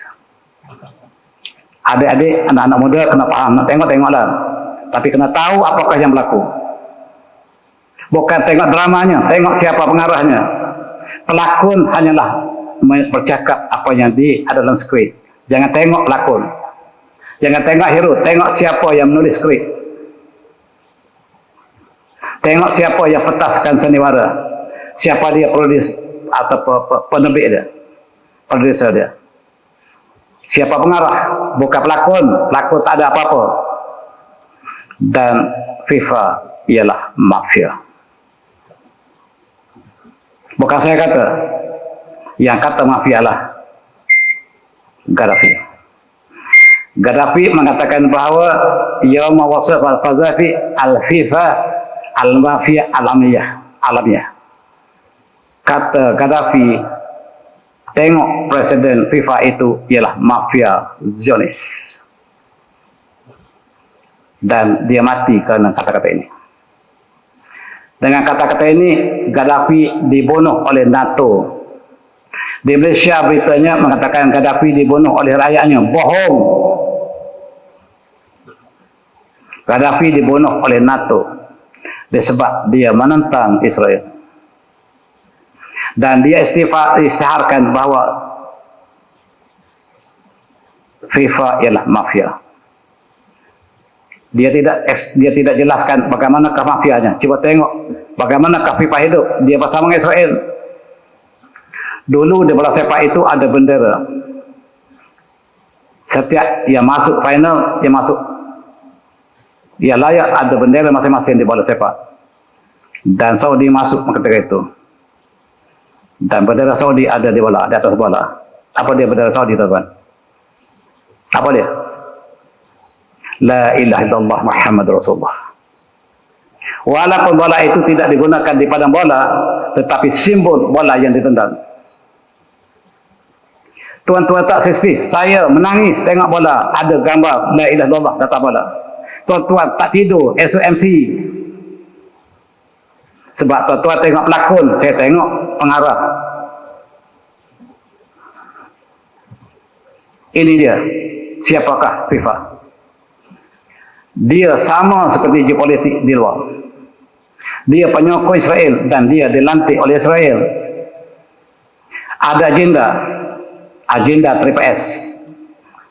Adik-adik, anak-anak muda kena faham, nak tengoklah. Tapi kena tahu apakah yang berlaku. Bukan tengok dramanya, tengok siapa pengarahnya. Pelakon hanyalah bercakap apa yang ada dalam skrip. Jangan tengok pelakon. Jangan tengok hero, tengok siapa yang menulis skrip. Tengok siapa yang petaskan sandiwara. Siapa dia produs atau penerbit dia. Produser dia. Siapa pengarah? Bukan pelakon. Pelakon tak ada apa-apa. Dan FIFA ialah mafia. Bukan saya kata. Yang kata mafia lah Gaddafi. Gaddafi mengatakan bahawa Yawma wasaf al-Qazafi al-FIFA al-mafia alamiah. Kata Gaddafi, tengok presiden FIFA itu ialah mafia Zionis. Dan dia mati karena kata-kata ini. Dengan kata-kata ini, Gaddafi dibunuh oleh NATO. Di Malaysia beritanya mengatakan Gaddafi dibunuh oleh rakyatnya. Bohong. Gaddafi dibunuh oleh NATO. Sebab dia menentang Israel. Dan dia istiharkan bahawa FIFA ialah mafia. Dia tidak jelaskan bagaimanakah mafianya. Coba tengok bagaimanakah FIFA hidup. Dia bersama Israel. Dulu di bola sepak itu ada bendera. Setiap yang masuk final, yang masuk dia layak ada bendera masing-masing di bola sepak. Dan Saudi masuk ketika itu. Dan bendera Saudi ada di bola, di atas bola. Apa dia bendera Saudi, tuan-tuan? Apa dia? La ilaha illallah Muhammad Rasulullah. Walaupun bola itu tidak digunakan di padang bola, tetapi simbol bola yang ditendang. Tuan-tuan tak sisih, saya menangis tengok bola, ada gambar la ilaha illallah data bola. Tuan-tuan tak tidur, SOMC. Sebab tuan-tuan tengok pelakon, saya tengok pengarah. Ini dia, siapakah FIFA? Dia sama seperti geopolitik di luar. Dia penyokong Israel dan dia dilantik oleh Israel. Ada agenda triple S,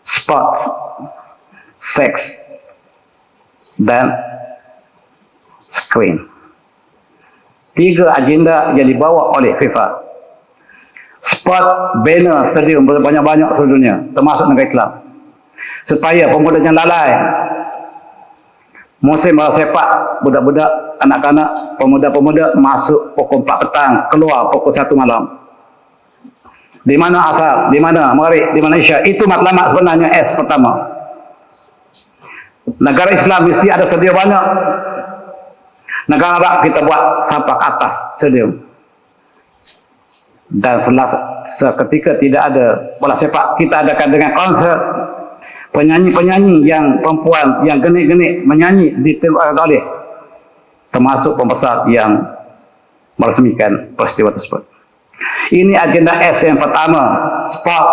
sports, seks, dan screen. 3 agenda yang dibawa oleh FIFA. Sport banner sedia banyak-banyak seluruh dunia, termasuk negara Islam, supaya pemudanya lalai. Musim bola sepak, budak-budak, anak-anak, pemuda-pemuda masuk pukul 4 petang, keluar pukul 1 malam. Di mana asal, di mana maghrib, di mana isya. Itu matlamat sebenarnya S pertama. Negara Islam mesti ada sedia banyak. Negara Arab kita buat sampai ke atas sedia. Dan seketika tidak ada bola sepak, kita adakan dengan konsert. Penyanyi-penyanyi yang perempuan yang genik-genik menyanyi ditirukan oleh, termasuk pembesar yang meresmikan peristiwa tersebut. Ini agenda S yang pertama, sport.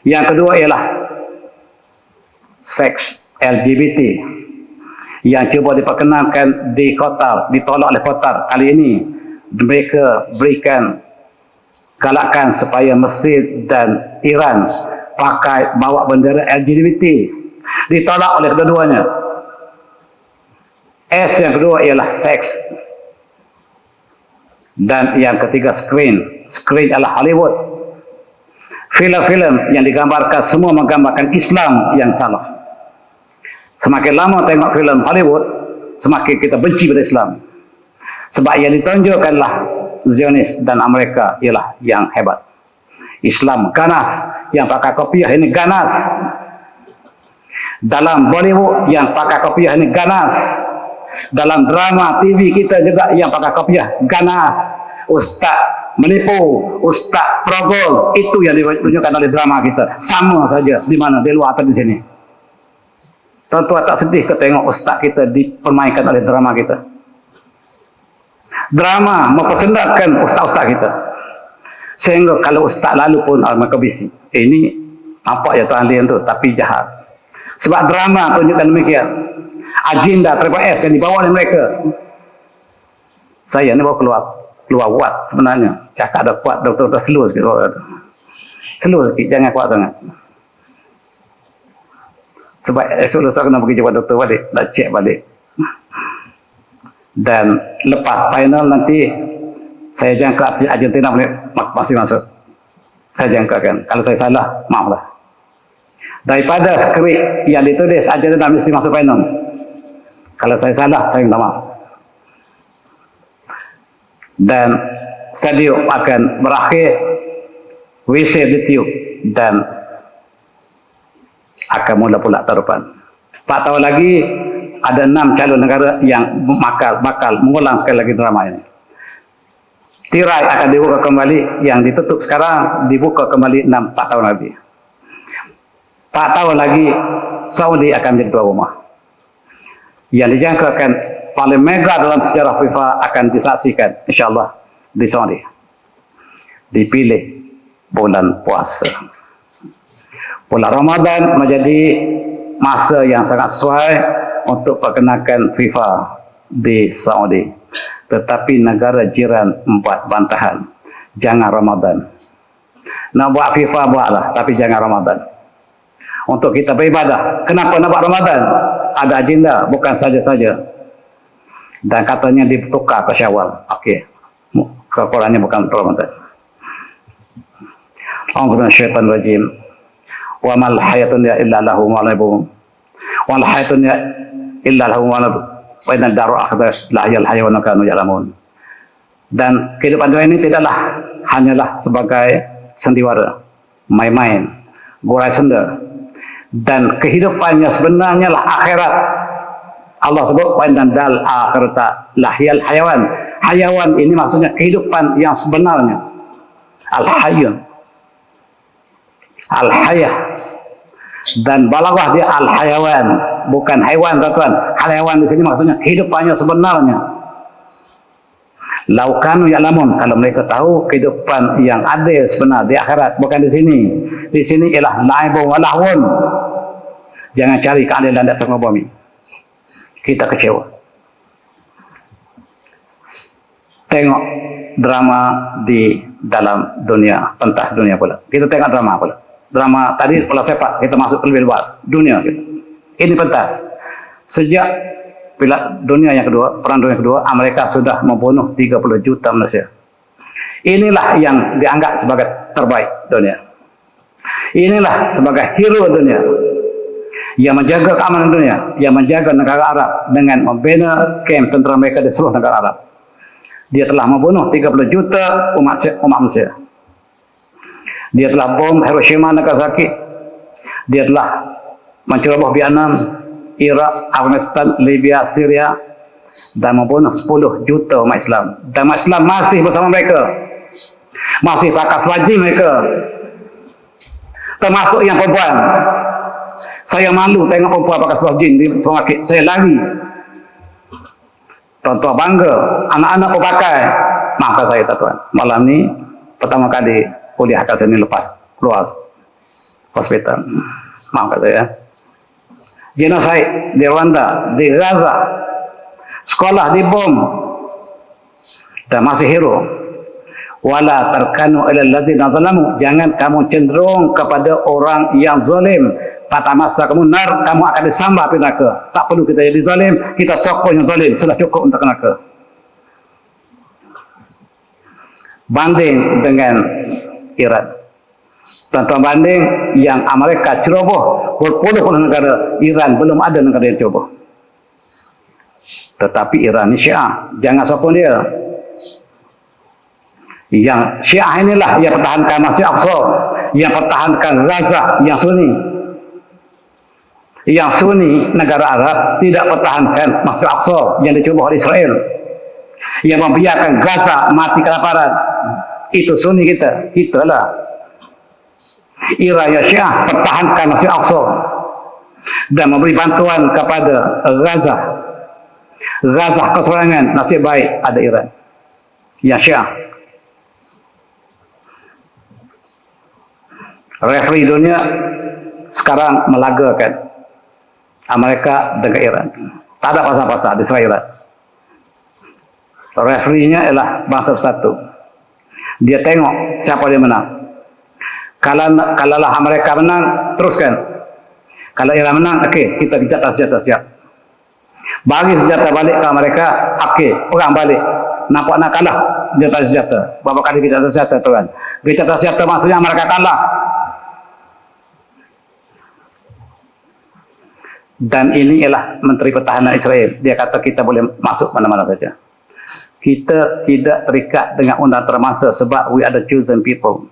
Yang kedua ialah seks LGBT yang cuba diperkenankan di Qatar, ditolak oleh Qatar. Kali ini mereka berikan galakan supaya Mesir dan Iran pakai bawa bendera LGBT, ditolak oleh kedua-duanya. S yang kedua ialah seks. Dan yang ketiga screen. Screen adalah Hollywood. Film-film yang digambarkan semua menggambarkan Islam yang salah. Semakin lama tengok film Hollywood, semakin kita benci pada Islam. Sebab yang ditonjolkanlah Zionis dan Amerika ialah yang hebat. Islam ganas, yang pakai kopiah ini ganas. Dalam Bollywood yang pakai kopiah ini ganas. Dalam drama TV kita juga yang pakai kopiah ganas. Ustaz menipu, ustaz perogol, itu yang ditunjukkan oleh drama kita. Sama saja di mana, di luar atau di sini. Tuan-tuan tak sedih ke tengok ustaz kita dipermainkan oleh drama kita. Drama mempersendatkan ustaz-ustaz kita. Sehingga kalau ustaz lalu pun mereka bisik. Ini apa ya tuan lian tu, tapi jahat. Sebab drama tunjukkan demikian. Agenda triple S yang dibawa oleh mereka. Saya ni baru keluar kuat sebenarnya. Cakap dah kuat, doktor slow sikit. Slow sikit, jangan kuat sangat. Sebab esok lusa kena pergi jumpa doktor balik, dah cek balik. Dan lepas final nanti saya jangka Argentina masih masuk. Saya jangkakan. Kalau saya salah, maaflah. Daripada skrip yang ditulis Argentina mesti masuk final. Kalau saya salah, saya minta maaf. Dan stadium akan berakhir whistle ditiup dan akan mula pula tahun depan. 4 tahun lagi ada 6 calon negara yang bakal mengulang sekali lagi drama ini. Tirai akan dibuka kembali, yang ditutup sekarang dibuka kembali 4 tahun lagi. 4 tahun lagi Saudi akan menjadi tuan rumah. Yang dijangkakan paling mega dalam sejarah FIFA akan disaksikan insyaAllah di Saudi. Dipilih bulan puasa. Bulan Ramadan menjadi masa yang sangat sesuai untuk perkenalkan FIFA di Saudi. Tetapi negara jiran membuat bantahan. Jangan Ramadan. Nak buat FIFA buatlah, tapi jangan Ramadan. Untuk kita beribadah. Kenapa nak buat Ramadan? Ada agenda, bukan saja-saja. Dan katanya ditukar ke Syawal. Okey. Kekurangannya bukan Ramadan. A'udzu minasyaitonir rajim. Wa mal hayatun illa lahu wa laibun. Wal hayatun illa lahu wa laibun. Wa inna daru akhirah la yal hayawan kanu ya'lamun. Dan kehidupan dunia ini tidaklah hanyalah sebagai sandiwara, main-main, gurai senda. Dan kehidupannya sebenarnya lah akhirat. Allah sebut wa inna dal akhirata la yal hayawan. Hayawan ini maksudnya kehidupan yang sebenarnya. Al-hayyun. al-hayah, dan balaghah dia al-hayawan, bukan haiwan tuan. Hayawan di sini maksudnya kehidupannya sebenarnya. Laukanu ya'lamun, kalau mereka tahu kehidupan yang adil sebenar di akhirat, bukan di sini. Di sini ialah laibun wa lahwun. Jangan cari keadilan di atas muka bumi. Kita kecewa. Tengok drama di dalam dunia, pentas dunia pula. Kita tengok drama pula. Drama tadi bola sepak, kita masuk lebih luas. Dunia kita. Ini pentas. Sejak dunia yang kedua, perang dunia kedua, Amerika sudah membunuh 30 juta manusia. Inilah yang dianggap sebagai terbaik dunia. Inilah sebagai hero dunia, yang menjaga keamanan dunia, yang menjaga negara Arab dengan membina kamp tentera mereka di seluruh negara Arab. Dia telah membunuh 30 juta umat manusia. Dia telah bom Hiroshima, Nagasaki. Dia telah menceroboh Vietnam, Iraq, Afghanistan, Libya, Syria, dan membunuh 10 juta umat Islam. Dan umat Islam masih bersama mereka, masih pakai selagi mereka, termasuk yang perempuan. Saya malu tengok perempuan pakai selagi di Songakit. Saya lari. Tuan-tuan bangga, anak-anak pun pakai. Maafkan saya tuan. Malam ni pertama kali kuliah kat sini lepas keluar hospital. Maafkan saya. Genosid di Rwanda, di Gaza, sekolah dibom, dan masih hero. Wala tarkanu ila alladzina zalamu, jangan kamu cenderung kepada orang yang zalim. Pada masa kamu nar, kamu akan disambar api neraka. Tak perlu kita jadi zalim, kita sokong yang zalim, sudah cukup untuk neraka. Banding dengan Iran. Tuan-tuan, banding yang Amerika ceroboh berpuluh-puluh negara, Iran belum ada negara yang ceroboh. Tetapi Iran ni Syiah, jangan sokong dia. Yang Syiah inilah yang pertahankan Masjid Aqsa, yang pertahankan Gaza, yang Sunni. Yang Sunni negara Arab tidak pertahankan Masjid Aqsa yang diceroboh oleh Israel, yang membiarkan Gaza mati kelaparan. Itu Sunni kita, kita lah. Iran yang Syiah pertahankan Masjid Aqsa dan memberi bantuan kepada Gaza. Gaza keserangan, nasib baik ada Iran yang Syiah. Referee dunia sekarang melagakan Amerika dengan Iran. Tak ada pasal-pasal di Israel. Referee-nya ialah bangsa satu. Dia tengok siapa dia menang. Kalaulah Amerika menang, teruskan. Kalau Iran menang, okey, kita gencatan senjata, siap. Bagi senjata balik ke Amerika, okey, orang balik. Nampak nak kalah, gencatan senjata. Berapa kali gencatan senjata, tuan? Gencatan senjata maksudnya Amerika kalah. Dan ini ialah Menteri Pertahanan Israel. Dia kata kita boleh masuk mana-mana saja. Kita tidak terikat dengan undang termasa sebab we are the chosen people.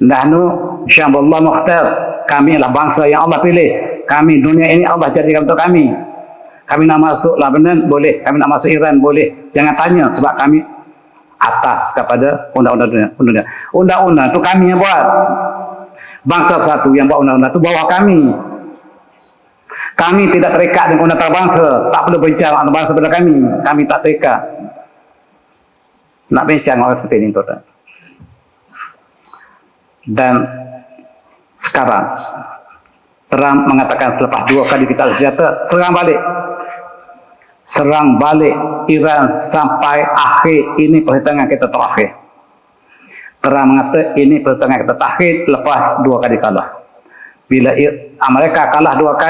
Nahnu syamballah mukhtar. Kami adalah bangsa yang Allah pilih. Kami, dunia ini Allah jadikan untuk kami. Kami nak masuk Lebanon, boleh. Kami nak masuk Iran, boleh. Jangan tanya sebab kami atas kepada undang-undang dunia. Undang-undang itu kami yang buat. Bangsa satu yang buat undang-undang itu bawah kami. Kami tidak terikat dengan undang antarabangsa. Tak perlu bincang antarabangsa pada kami. Kami tak terikat. Nak bincang orang seperti ini, tuan. Dan sekarang Trump mengatakan selepas 2 kali kita senjata, serang balik. Serang balik Iran sampai akhir. Ini perhitungan kita terakhir. Trump mengatakan ini perhitungan kita terakhir lepas 2 kali kalah. Bila Amerika kalah 2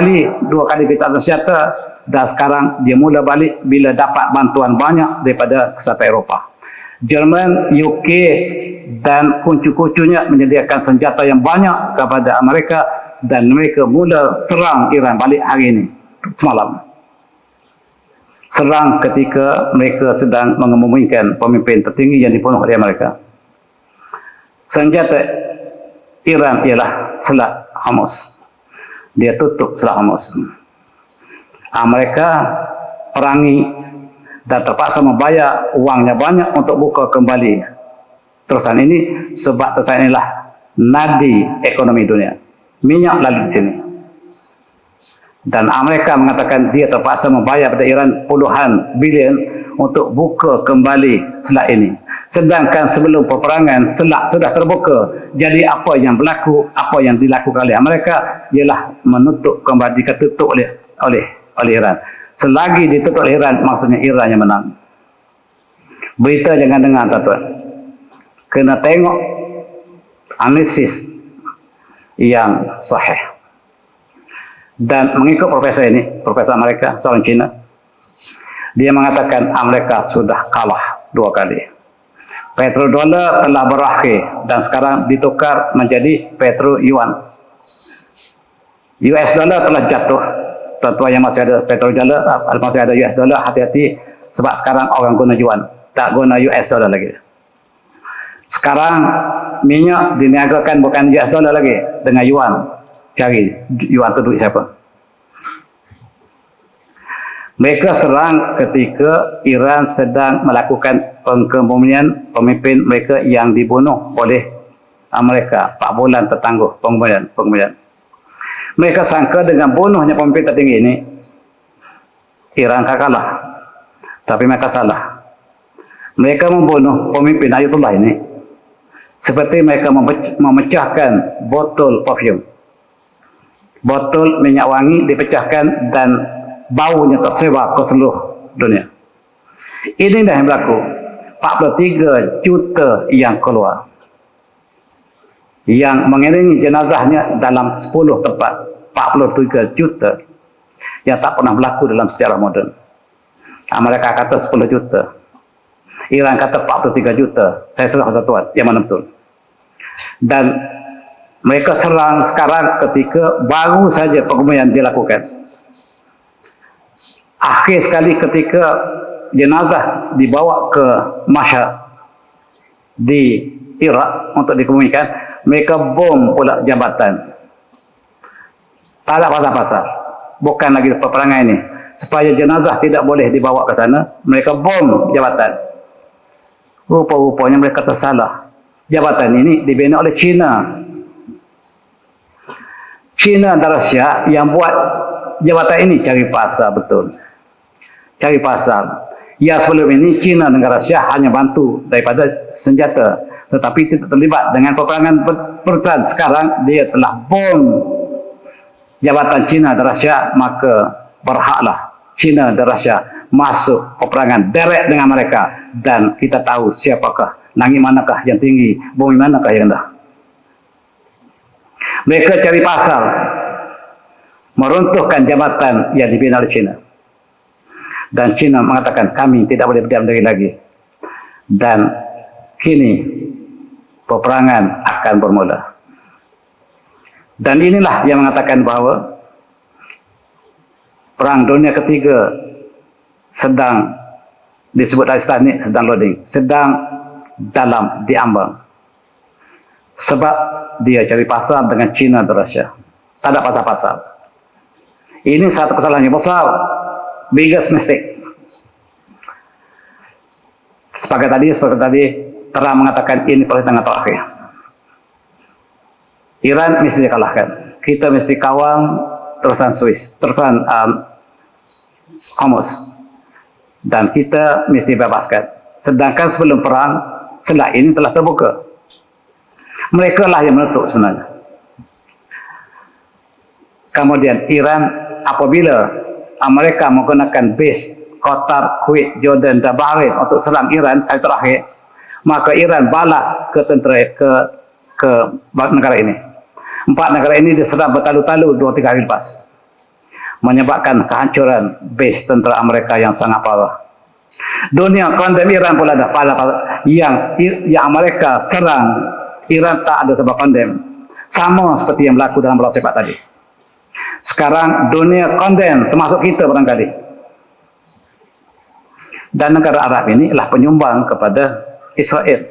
kali kita senjata, dan sekarang dia mula balik bila dapat bantuan banyak daripada kesatuan Eropah. Jerman, UK dan kuncu-kuncunya menyediakan senjata yang banyak kepada Amerika, dan mereka mula serang Iran balik hari ini, semalam. Serang ketika mereka sedang mengemumikan pemimpin tertinggi yang dibunuh oleh Amerika. Senjata Iran ialah Selat Hormuz. Dia tutup Selat Hormuz. Amerika perangi dan terpaksa membayar uangnya banyak untuk buka kembali terusan ini, sebab terusan inilah nadi ekonomi dunia. Minyak lalu di sini. Dan Amerika mengatakan dia terpaksa membayar pada Iran puluhan bilion untuk buka kembali selat ini. Sedangkan sebelum peperangan, selat sudah terbuka. Jadi apa yang berlaku, apa yang dilakukan oleh Amerika ialah menutup kembali, ditutup oleh Iran. Selagi ditutup oleh Iran, maksudnya Iran yang menang. Berita jangan dengar, tuan-tuan. Kena tengok analisis yang sahih. Dan mengikut profesor ini, profesor Amerika, seorang Cina, dia mengatakan Amerika sudah kalah 2 kali. Petrodolar telah berakhir dan sekarang ditukar menjadi petro yuan. US dollar telah jatuh. Tuan-tuan yang masih ada petrodolar, masih ada US dollar, hati-hati sebab sekarang orang guna yuan, tak guna US dollar lagi. Sekarang minyak diniagakan bukan US dollar lagi, dengan yuan. Cari yuan itu duit siapa? Mereka serang ketika Iran sedang melakukan pengkebumian pemimpin mereka yang dibunuh oleh Amerika 4 bulan tertangguh pengkebumian. Mereka sangka dengan bunuhnya pemimpin tertinggi ini Iran akan kalah. Tapi mereka salah. Mereka membunuh pemimpin Ayatullah ini seperti mereka memecahkan botol parfum. Botol minyak wangi dipecahkan dan baunya tersebar ke seluruh dunia. Ini dah yang berlaku. 43 juta yang keluar. Yang mengiringi jenazahnya dalam 10 tempat. 43 juta. Yang tak pernah berlaku dalam sejarah moden. Amerika kata 10 juta. Iran kata 43 juta. Saya serah tuan, yang mana betul. Dan mereka serang sekarang ketika baru saja pengkebumian dilakukan. Akhir sekali ketika jenazah dibawa ke Mashhad di Iraq untuk dikebumikan, mereka bom pula jabatan. Tak ada pasal-pasal. Bukan lagi peperangan ini. Supaya jenazah tidak boleh dibawa ke sana, mereka bom jabatan. Rupa-rupanya mereka tersalah. Jabatan ini dibina oleh China. China dan Rusia yang buat jabatan ini cari pasar betul. Cari pasar. Ya sebelum ini China dan Rusia hanya bantu daripada senjata. Tetapi tidak terlibat dengan peperangan perang. Sekarang dia telah bom jabatan China dan Rusia. Maka berhaklah China dan Rusia masuk peperangan direct dengan mereka. Dan kita tahu siapakah, langit manakah yang tinggi, bumi manakah yang rendah. Mereka cari pasal meruntuhkan jabatan yang dibina oleh China. Dan China mengatakan kami tidak boleh berdiam diri lagi. Dan kini peperangan akan bermula. Dan inilah yang mengatakan bahawa Perang Dunia Ketiga sedang disebut dari saat ini sedang loading, sedang dalam diambang. Sebab dia cari pasal dengan China dan Rusia. Tak ada pasal-pasal. Ini satu kesalahan yang besar. Biggest mistake. Sebagai tadi telah mengatakan ini perhitungan terakhir. Iran mesti dikalahkan. Kita mesti kawal terusan Swiss, terusan Hormuz. Dan kita mesti bebaskan. Sedangkan sebelum perang, selat ini telah terbuka. Mereka lah yang menutup sebenarnya. Kemudian Iran apabila Amerika menggunakan base Qatar, Kuwait, Jordan dan Bahrain untuk serang Iran kali terakhir, maka Iran balas ke tentera ke negara ini. 4 negara ini diserang bertalu-talu 2-3 hari lepas, menyebabkan kehancuran base tentera Amerika yang sangat parah. Dunia kondem Iran pula dah parah yang Amerika serang Iran tak ada sebab kondem. Sama seperti yang berlaku dalam bola sepak tadi. Sekarang dunia kondem, termasuk kita barangkali. Dan negara Arab ini adalah penyumbang kepada Israel.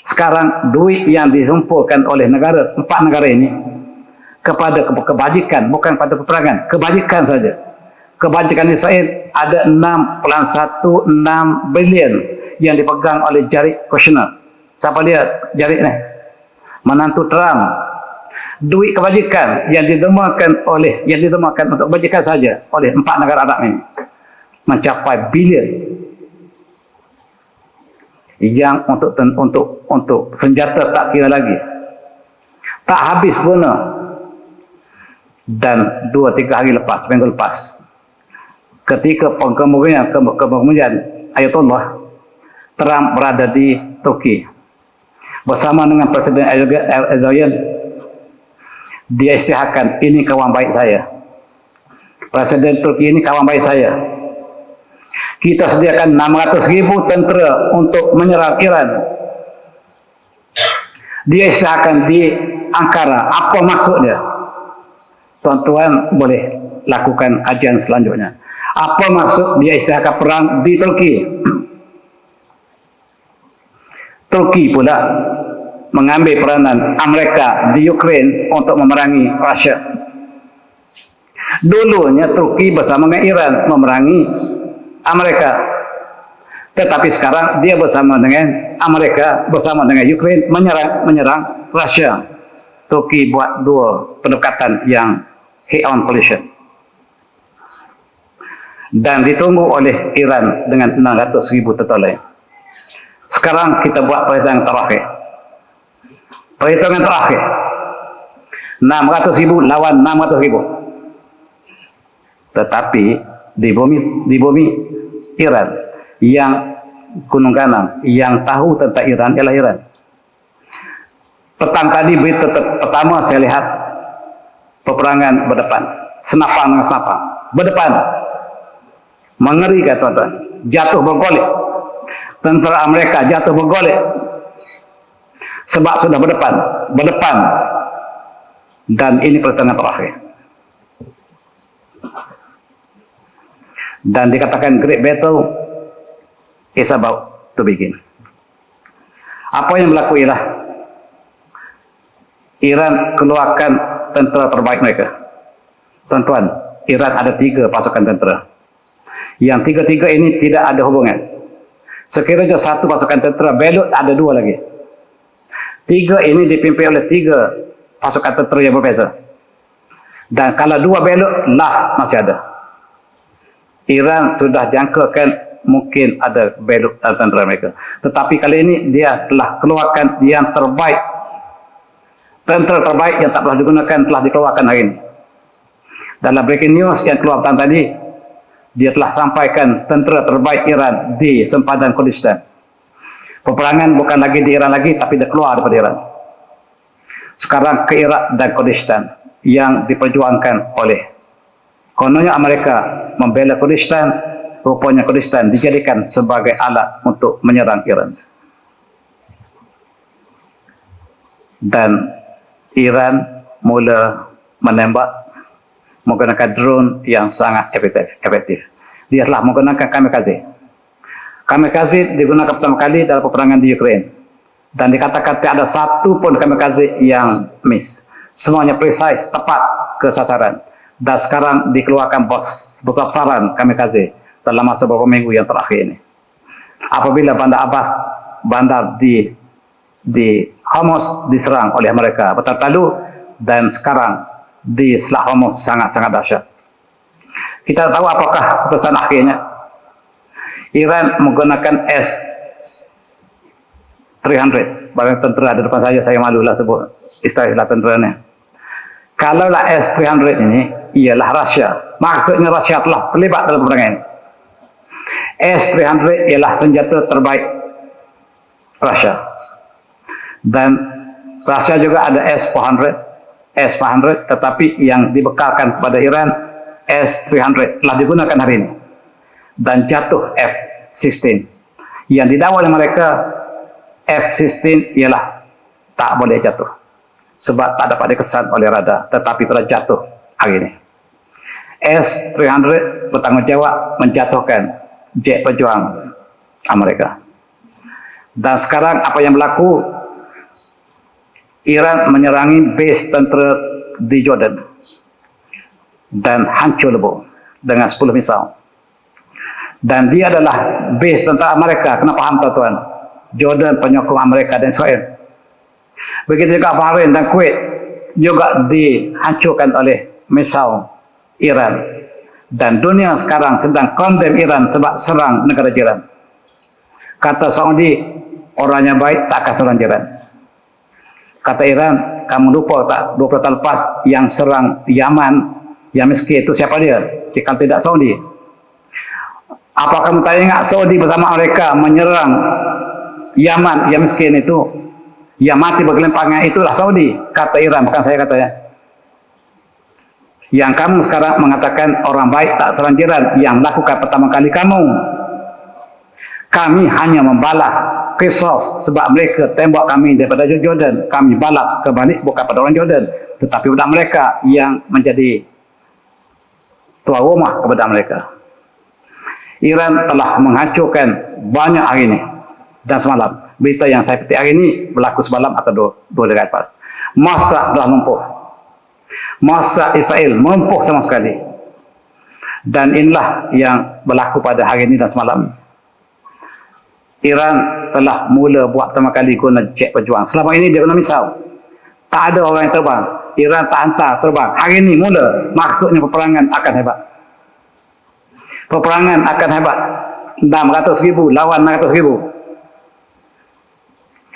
Sekarang duit yang disumpulkan oleh 4 negara ini kepada kebajikan, bukan pada peperangan, kebajikan saja. Kebajikan Israel ada 6.16 bilion yang dipegang oleh Jared Kushner. Siapa lihat Jared ni? menantu Trump, duit kebajikan yang didermakan untuk kebajikan saja oleh 4 negara Arab ini mencapai bilion, yang untuk senjata tak kira lagi, tak habis guna. Dan 2-3 hari lepas, minggu lepas, ketika kemudian Ayatollah, Trump berada di Turki bersama dengan Presiden Erdogan. Dia isytiharkan, ini kawan baik saya, Presiden Turki ini kawan baik saya, kita sediakan 600.000 tentera untuk menyerang Iran. Dia isytiharkan di Ankara. Apa maksudnya? Tuan-tuan boleh lakukan kajian selanjutnya. Apa maksud dia isytiharkan perang di Turki? Turki pula mengambil peranan Amerika di Ukraine untuk memerangi Rusia. Dulunya Turki bersama dengan Iran memerangi Amerika, tetapi sekarang dia bersama dengan Amerika, bersama dengan Ukraine menyerang Rusia. Turki buat 2 pendekatan yang head-on collision, dan ditunggu oleh Iran dengan 600.000 tentara lain. Sekarang kita buat perhitungan terakhir. 600.000 lawan 600.000. Tetapi di bumi Iran, yang gunung kanan, yang tahu tentang Iran ialah Iran. Petang tadi berita pertama saya lihat peperangan berdepan, senapan dengan senapan berdepan, mengerikan tuan-tuan, jatuh bergolek. Tentera Amerika jatuh bergolek sebab sudah berdepan, dan ini pertengahan terakhir. Dan dikatakan great battle is about to begin. Apa yang berlaku ialah Iran keluarkan tentera terbaik mereka. Tuan-tuan, Iran ada 3 pasukan tentera, yang 3-3 ini tidak ada hubungan. Sekiranya 1 pasukan tentera belot, ada 2 lagi. 3 ini dipimpin oleh 3 pasukan tentera yang berbeza. Dan kalau 2 belot, last masih ada. Iran sudah jangkakan mungkin ada belot tentera mereka. Tetapi kali ini dia telah keluarkan yang terbaik. Tentera terbaik yang tak pernah digunakan telah dikeluarkan hari ini. Dalam breaking news yang keluar tadi, dia telah sampaikan tentera terbaik Iran di sempadan Kurdistan. Peperangan bukan lagi di Iran lagi, tapi dia keluar daripada Iran. Sekarang ke Irak dan Kurdistan yang diperjuangkan oleh, kononnya Amerika membela Kurdistan, rupanya Kurdistan dijadikan sebagai alat untuk menyerang Iran. Dan Iran mula menembak menggunakan drone yang sangat efektif. Dia telah menggunakan kamikaze. Kamikaze digunakan pertama kali dalam peperangan di Ukraine, dan dikatakan tidak ada satu pun kamikaze yang miss. Semuanya precise, tepat ke sasaran. Dan sekarang dikeluarkan besaran kamikaze dalam masa beberapa minggu yang terakhir ini. Apabila Bandar Abbas, bandar di Hormuz diserang oleh mereka berlalu, dan sekarang di Selat Hormuz sangat-sangat dahsyat. Kita tahu apakah keputusan akhirnya. Iran menggunakan S-300. Barang tentera di depan saya malulah sebut istilah tenteranya. Kalaulah S-300 ini ialah Rusia, maksudnya Rusia telah terlibat dalam peperangan ini. S-300 ialah senjata terbaik Rusia. Dan Rusia juga ada S-400, tetapi yang dibekalkan kepada Iran S-300 telah digunakan hari ini, dan jatuh F-16. Yang didakwa oleh mereka, F-16 ialah tak boleh jatuh sebab tak dapat dikesan oleh radar, tetapi telah jatuh hari ini. S-300 bertanggung jawab menjatuhkan jet pejuang Amerika. Dan sekarang apa yang berlaku? Iran menyerangi base tentera di Jordan dan hancur lebur dengan 10 misal. Dan dia adalah base tentera Amerika. Kena faham tuan-tuan, Jordan penyokong Amerika dan Israel. Begitu juga Bahrain dan Kuwait juga dihancurkan oleh misal Iran. Dan dunia sekarang sedang kondem Iran sebab serang negara jiran. Kata Saudi, orangnya baik tak akan serang jiran. Kata Iran, kamu lupa tak 20 tahun lepas yang serang Yaman, yang miskin itu siapa dia? Jika tidak Saudi. Apa kamu tak ingat Saudi bersama mereka menyerang Yaman yang miskin itu? Yang mati bergelimpangan itulah Saudi. Kata Iran, bukan saya katanya. Yang kamu sekarang mengatakan orang baik tak serang jiran, yang lakukan pertama kali kamu. Kami hanya membalas kisah sebab mereka tembak kami daripada Jordan. Kami balas kebalik bukan pada orang Jordan, tetapi pada mereka yang menjadi tuan rumah kepada mereka. Iran telah menghancurkan banyak hari ini dan semalam. Berita yang saya petik hari ini berlaku semalam atau dua hari lepas. Masa telah lumpuh. Masa Israel mempuh sama sekali. Dan inilah yang berlaku pada hari ini dan semalam. Iran telah mula buat pertama kali guna jet berjuang. Selama ini dia guna misal. Tak ada orang yang terbang. Iran tak hantar terbang. Hari ini mula. Maksudnya peperangan akan hebat. Peperangan akan hebat. 600,000 lawan 600,000.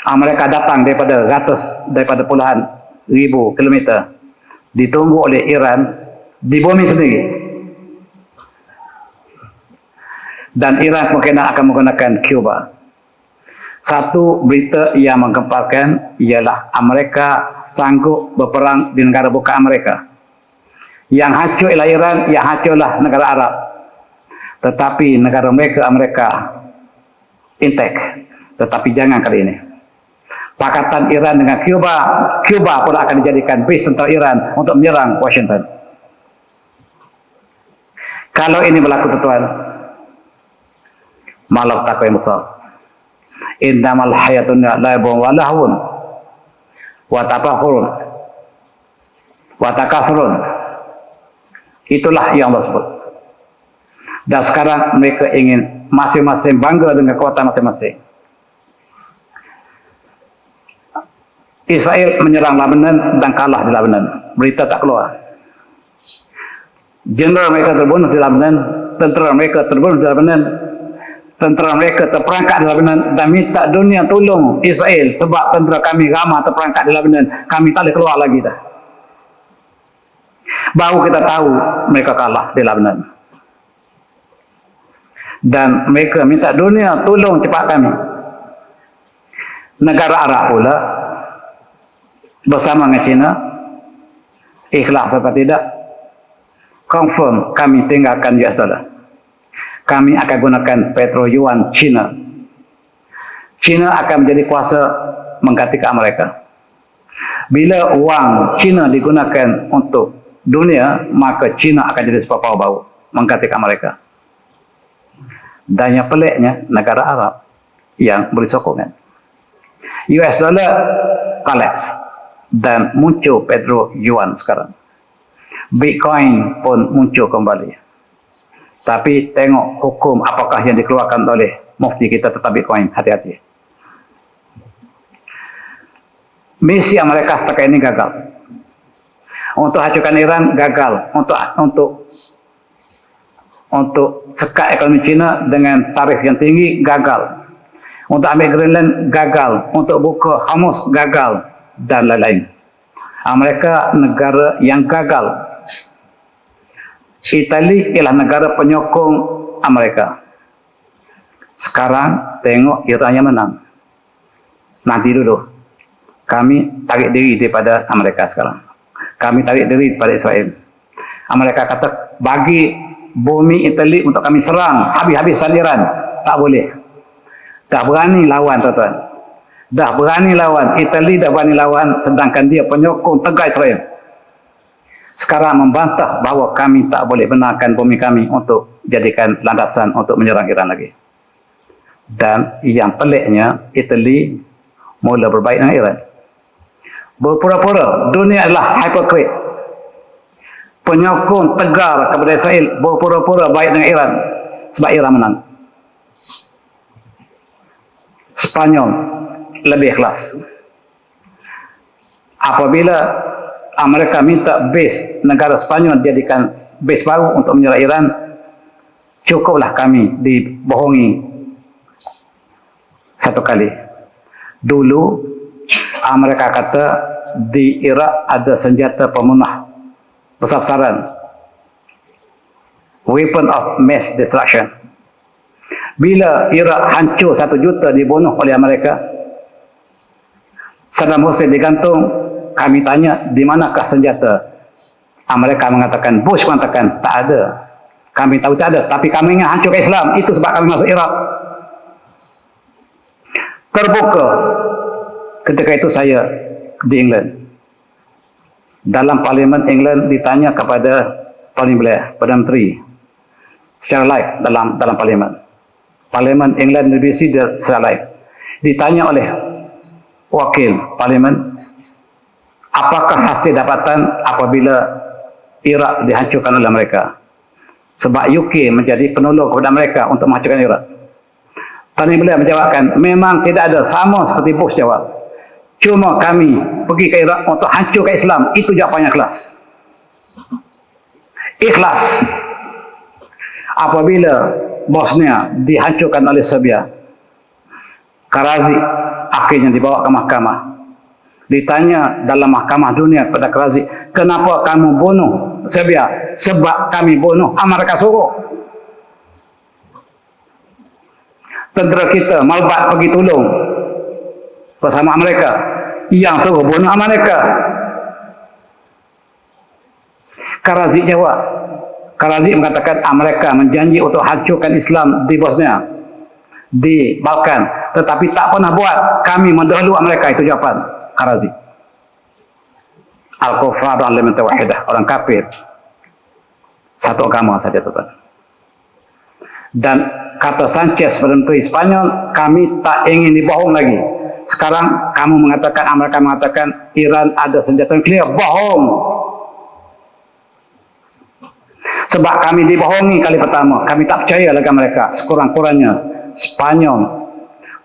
Mereka datang daripada puluhan ribu kilometer. Ditunggu oleh Iran di bumi sendiri. Dan Iran mungkin akan menggunakan Cuba. Satu berita yang menggemparkan ialah Amerika sanggup berperang di negara bukan Amerika. Yang hancur ialah Iran, yang hancurlah negara Arab. Tetapi negara mereka, Amerika intact. Tetapi jangan kali ini. Pakatan Iran dengan Cuba, Cuba pun akan dijadikan base tentara Iran untuk menyerang Washington. Kalau ini berlaku tuan, malah takwa yang besar. Innamal hayatun laibun wa lahwun wa tafakhurun wa takasrun. Itulah yang Allah sebut. Dan sekarang mereka ingin masing-masing bangga dengan kekuatan masing-masing. Israel menyerang Lebanon dan kalah di Lebanon. Berita tak keluar. Jeneral mereka terbunuh di Lebanon, tentera mereka terbunuh di Lebanon, tentera mereka terperangkap di Lebanon dan minta dunia tolong Israel sebab tentera kami ramai terperangkap di Lebanon. Kami tak boleh keluar lagi dah. Baru kita tahu mereka kalah di Lebanon. Dan mereka minta dunia tolong cepat kami. Negara Arab pula bersama dengan China, ikhlas atau tidak, confirm kami tinggalkan US dollar. Kami akan gunakan petro yuan China. China akan menjadi kuasa menggantikan Amerika. Bila wang China digunakan untuk dunia, maka China akan jadi superpower baru menggantikan Amerika. Dan yang peliknya, negara Arab yang beri sokongan. US dollar collapse. Dan muncul petro yuan sekarang. Bitcoin pun muncul kembali. Tapi tengok hukum apakah yang dikeluarkan oleh mufti kita tentang Bitcoin. Hati-hati. Misi Amerika setakat ini gagal. Untuk hancurkan Iran gagal. Untuk sekat ekonomi China dengan tarif yang tinggi gagal. Untuk ambil Greenland gagal. Untuk buka Hormuz gagal. Dan lain-lain. Amerika negara yang gagal. Itali ialah negara penyokong Amerika. Sekarang tengok Iran yang menang. Nanti dulu. Kami tarik diri daripada Amerika sekarang. Kami tarik diri daripada Israel. Amerika kata bagi bumi Itali untuk kami serang. Habis-habisan Iran. Tak boleh. Tak berani lawan tuan-tuan. Dah berani lawan, Itali dah berani lawan, sedangkan dia penyokong tegar Israel. Sekarang membantah bahawa kami tak boleh benarkan bumi kami untuk jadikan landasan untuk menyerang Iran lagi. Dan yang peliknya, Itali mula berbaik dengan Iran. Berpura-pura, dunia adalah hypocrite. Penyokong tegar kepada Israel, berpura-pura baik dengan Iran, sebab Iran menang. Spanyol lebih ikhlas. apabila Amerika minta base negara Sepanyol jadikan base baru untuk menyerang Iran, cukuplah kami dibohongi satu kali. Dulu Amerika kata di Iraq ada senjata pemunah besar-besaran, weapon of mass destruction. Bila Iraq hancur 1 juta dibunuh oleh Amerika, Saddam Hussein digantung. Kami tanya, di manakah senjata? Amerika mengatakan, Bush mengatakan, tak ada. Kami tahu tak ada, tapi kami ingin hancurkan Islam. Itu sebab kami masuk Iraq. Terbuka. Ketika itu saya di England. Dalam Parlimen England ditanya kepada Tony Blair, Perdana Menteri, secara live dalam Parlimen. Parlimen England BBC secara live. Ditanya oleh wakil Parlimen, apakah hasil dapatan apabila Iraq dihancurkan oleh mereka? Sebab UK menjadi penolong kepada mereka untuk menghancurkan Iraq. Tony Blair menjawabkan, memang tidak ada, sama seperti Bush jawab. Cuma kami pergi ke Iraq untuk hancurkan Islam. Itu jawapannya ikhlas. Ikhlas. Apabila Bosnia dihancurkan oleh Serbia, Karadzic akhirnya dibawa ke mahkamah. Ditanya dalam mahkamah dunia kepada Karadzic, kenapa kamu bunuh Serbia? Sebab kami bunuh, Amerika suruh. Tentera kita Malbat pergi tolong bersama Amerika, yang suruh bunuh Amerika. Karadzic jawab, Karadzic mengatakan Amerika menjanji untuk hancurkan Islam di Bosnia, di Balkan, tetapi tak pernah buat. Kami mendahului Amerika. Itu jawapan Karadzic. Al-Kufar dan Al-Limanta Wahidah, orang kafir satu agama saja, tuan. Dan kata Sanchez, Perdana Menteri Spanyol, kami tak ingin dibohong lagi. Sekarang kamu mengatakan, Amerika mengatakan Iran ada senjata nuklear. Bohong. Sebab kami dibohongi kali pertama. Kami tak percaya lagi mereka. Sekurang-kurangnya Spanyol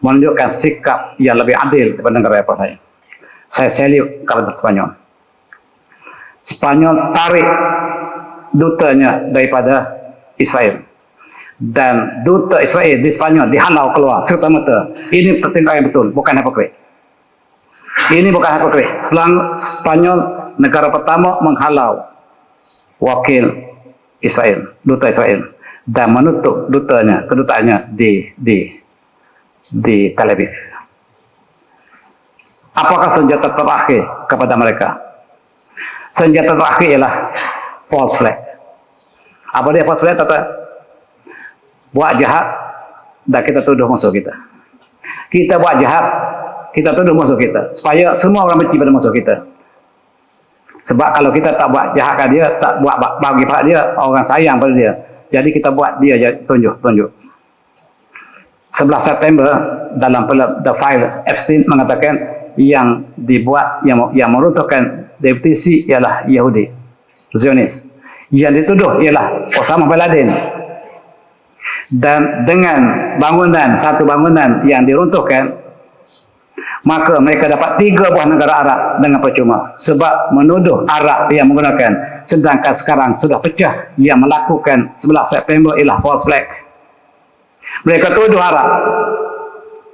menunjukkan sikap yang lebih adil daripada negara apa saya. Saya salute kepada Spanyol. Spanyol tarik dutanya daripada Israel. Dan duta Israel di Spanyol dihalau keluar serta-merta. Ini pertimbangan yang betul, bukan hipokrit. Ini bukan hipokrit. Spanyol negara pertama menghalau wakil Israel, duta Israel, dan menutup kedutaannya di Tel Aviv. Apakah senjata terakhir kepada mereka? Senjata terakhir ialah false flag. Apa dia false flag? Buat jahat dan kita tuduh musuh kita. Kita buat jahat, kita tuduh musuh kita, supaya semua orang benci pada musuh kita. Sebab kalau kita tak buat jahat kat dia, tak buat bagi pada dia, orang sayang pada dia. Jadi kita buat dia tunjuk. 11 September dalam The File, Epstein mengatakan yang dibuat, yang meruntuhkan deputisi ialah Yahudi, Zionis. Yang dituduh ialah Osama bin Laden. Dan dengan satu bangunan yang diruntuhkan, maka mereka dapat 3 buah negara Arab dengan percuma. Sebab menuduh Arab yang menggunakan, sedangkan sekarang sudah pecah. Yang melakukan 11 September ialah false flag. Mereka tuduh Arab.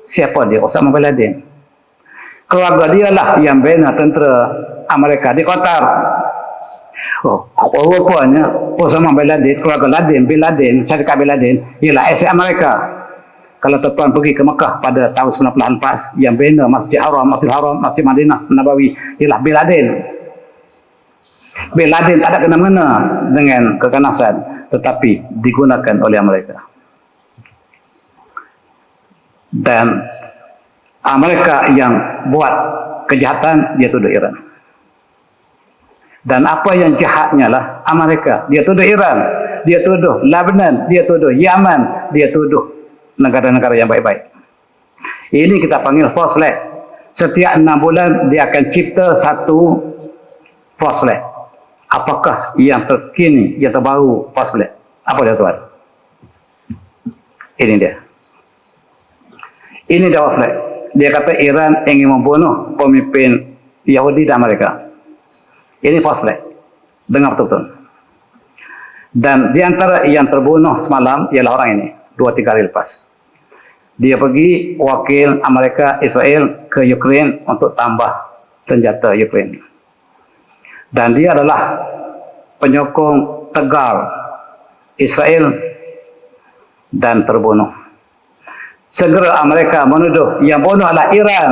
Siapa dia? Osama bin Laden. Keluarga dia lah yang bina tentera Amerika di Qatar. Rupanya Osama bin Laden, keluarga bin Laden, syarikat bin Laden ialah aset Amerika. Kalau tuan pergi ke Mekah pada tahun 1994, yang bina Masjid Haram, Masjid Madinah Nabawi ialah bin Laden. Bin Laden tak ada kena-mengena dengan keganasan, tetapi digunakan oleh Amerika. Dan Amerika yang buat kejahatan, dia tuduh Iran. Dan apa yang jahatnya lah Amerika. Dia tuduh Iran, dia tuduh Lebanon, dia tuduh Yaman, dia tuduh negara-negara yang baik-baik. Ini kita panggil false flag. Setiap 6 bulan dia akan cipta satu false flag. Apakah yang terkini, yang terbaru false flag? Apa dia, tuan? Ini dia. Ini dia false flag. Dia kata Iran ingin membunuh pemimpin Yahudi dan Amerika. Ini false flag. Dengar betul-betul. Dan di antara yang terbunuh semalam ialah orang ini, 2-3 hari lepas. Dia pergi wakil Amerika Israel ke Ukraine untuk tambah senjata Ukraine. Dan dia adalah penyokong tegar Israel dan terbunuh. Segera Amerika menuduh yang bunuh adalah Iran.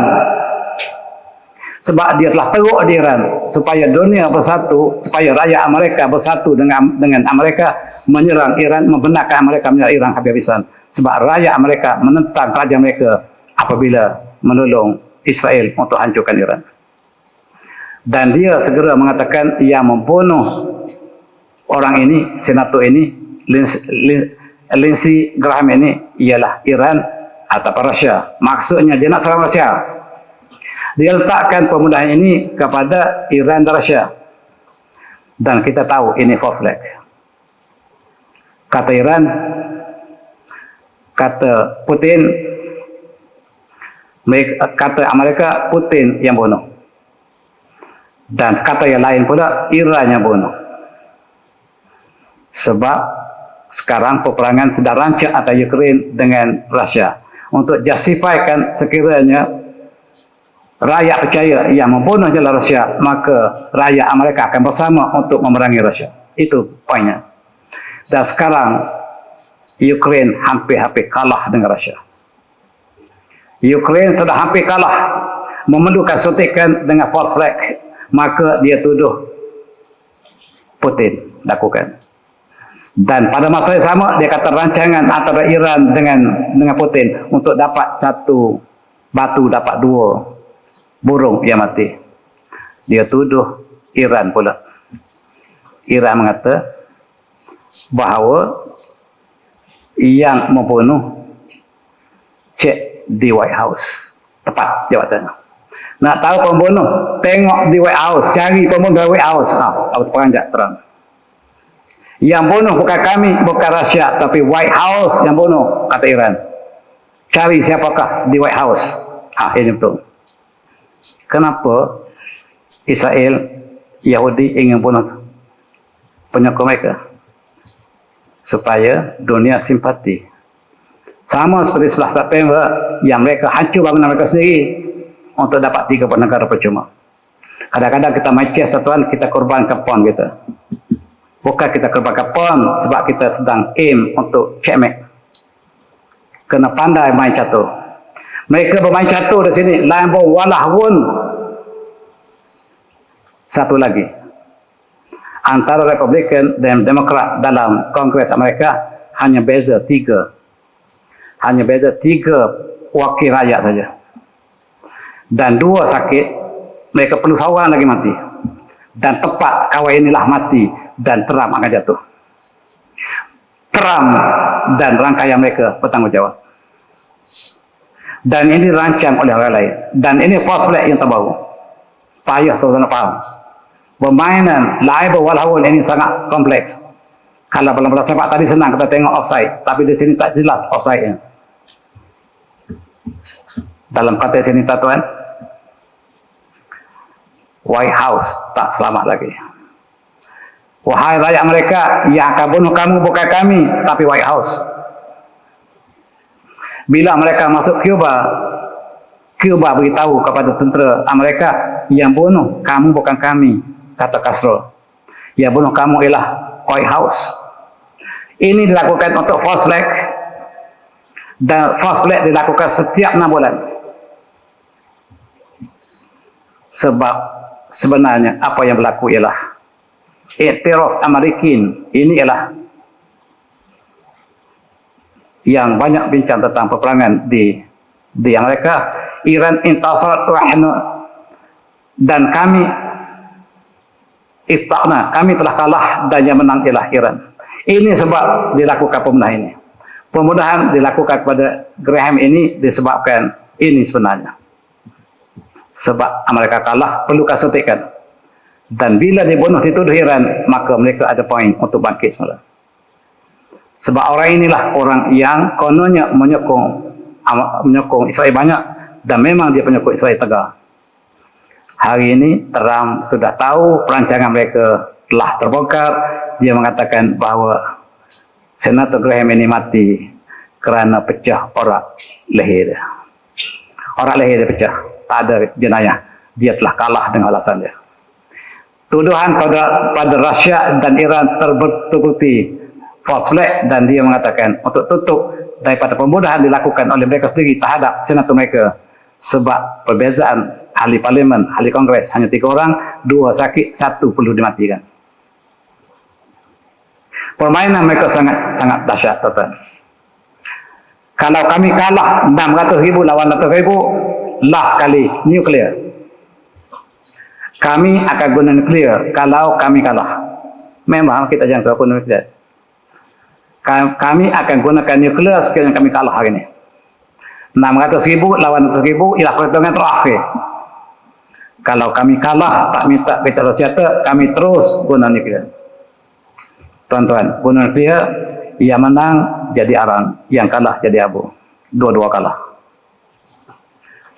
Sebab dia telah teruk di Iran supaya dunia bersatu, supaya rakyat Amerika bersatu dengan Amerika menyerang Iran, membenarkan Amerika menyerang Iran habis-habisan. Sebab rakyat Amerika menentang kerajaan mereka apabila menolong Israel untuk hancurkan Iran. Dan dia segera mengatakan yang membunuh orang ini, senator ini, Lindsey Graham ini ialah Iran atau Rusia. Maksudnya dia nak serang Rusia. Dia letakkan pembunuhan ini kepada Iran dan Rusia. Dan kita tahu ini false flag. Kata Iran, kata Putin, kata Amerika, Putin yang bunuh. Dan kata yang lain pula, Iran yang bunuh. Sebab sekarang peperangan sedang rancak antara Ukraine dengan Rusia. Untuk justifikan sekiranya rakyat percaya yang membunuh adalah Rusia, maka rakyat Amerika akan bersama untuk memerangi Rusia. Itu poinnya. Dan sekarang Ukraine hampir-hampir kalah dengan Rusia. Ukraine sudah hampir kalah, memerlukan suntikan dengan false flag, maka dia tuduh Putin lakukan. Dan pada masa yang sama dia kata rancangan antara Iran dengan Putin untuk dapat satu batu dapat 2 burung yang mati. Dia tuduh Iran pula. Iran mengata bahawa yang membunuh cek di White House. Tepat jawatannya. Nak tahu pembunuh, tengok di White House, cari pembunuh di White House. Aku peranjak terang. Yang bunuh bukan kami, bukan Rusia, tapi White House yang bunuh, kata Iran. Cari siapakah di White House. Ini betul. Kenapa Israel, Yahudi ingin bunuh penyokong mereka? Supaya dunia simpati. Sama seperti setelah September yang mereka hancur bangunan mereka sendiri untuk dapat 3 negara percuma. Kadang-kadang kita main chess satuan, kita korbankan pon kita. Bukan kita korbankan pon sebab kita sedang aim untuk checkmate. Kena pandai main catur. Mereka bermain catur di sini. Lain walah pun. Satu lagi. Antara Republikan dan Demokrat dalam Kongres Amerika hanya beza 3. Hanya beza 3 wakil rakyat saja. Dan 2 sakit, mereka perlu seorang lagi mati. Dan tepat kawan inilah mati dan Trump akan jatuh. Trump dan rangkaian mereka bertanggungjawab. Dan ini dirancang oleh orang lain. Dan ini false flag yang terbaru. Payah tuan-tuan faham. Permainan live walaupun ini sangat kompleks. Kalau bola-bola sepak tadi senang kita tengok offside, tapi di sini tak jelas offside-nya. Dalam konteks ini tuan, White House tak selamat lagi. Wahai rakyat mereka, yang akan bunuh kamu bukan kami, tapi White House. Bila mereka masuk Cuba, Cuba beritahu kepada tentera Amerika, yang bunuh kamu bukan kami, kata Castro. Yang bunuh kamu ialah White House. Ini dilakukan untuk false flag, dan false flag dilakukan setiap 6 bulan. Sebab sebenarnya apa yang berlaku ialah teror Amerikin. Ini ialah yang banyak bincang tentang peperangan di Amerika. Iran intasar rahna, dan kami iftaqna, kami telah kalah dan yang menang ialah Iran. Ini sebab dilakukan pembunuhan ini. Pembunuhan dilakukan kepada Graham ini disebabkan ini sebenarnya. Sebab Amerika kalah, perlu suntikan. Dan bila dibunuh dituduh Iran, maka mereka ada poin untuk bangkit semula. Sebab orang inilah orang yang kononnya menyokong Israel banyak, dan memang dia penyokong Israel tegar. Hari ini Trump sudah tahu perancangan mereka telah terbongkar. Dia mengatakan bahawa Senator Graham ini mati kerana pecah orak leher dia. Orak leher dia pecah, tak ada jenayah. Dia telah kalah dengan alasan dia. Tuduhan pada Rusia dan Iran terbukti false flag, dan dia mengatakan untuk tutup daripada pembunuhan dilakukan oleh mereka sendiri terhadap senator mereka, sebab perbezaan ahli parlimen, ahli kongres hanya 3 orang, 2 sakit, 1 perlu dimatikan. Permainan mereka sangat dahsyat, tuan. Kalau kami kalah 600,000 lawan 600,000, last kali nuklear. Kami akan guna nuklear kalau kami kalah. Memang kita jangan tahu nuklear. Kami akan gunakan nuklear sekiranya kami kalah hari ini. 600,000 lawan 600,000 ialah perhitungan terakhir. Kalau kami kalah, tak minta bicara senjata, kami terus guna nuklear. Tuan-tuan, guna nuklear, yang menang jadi arang, yang kalah jadi abu. Dua-dua kalah.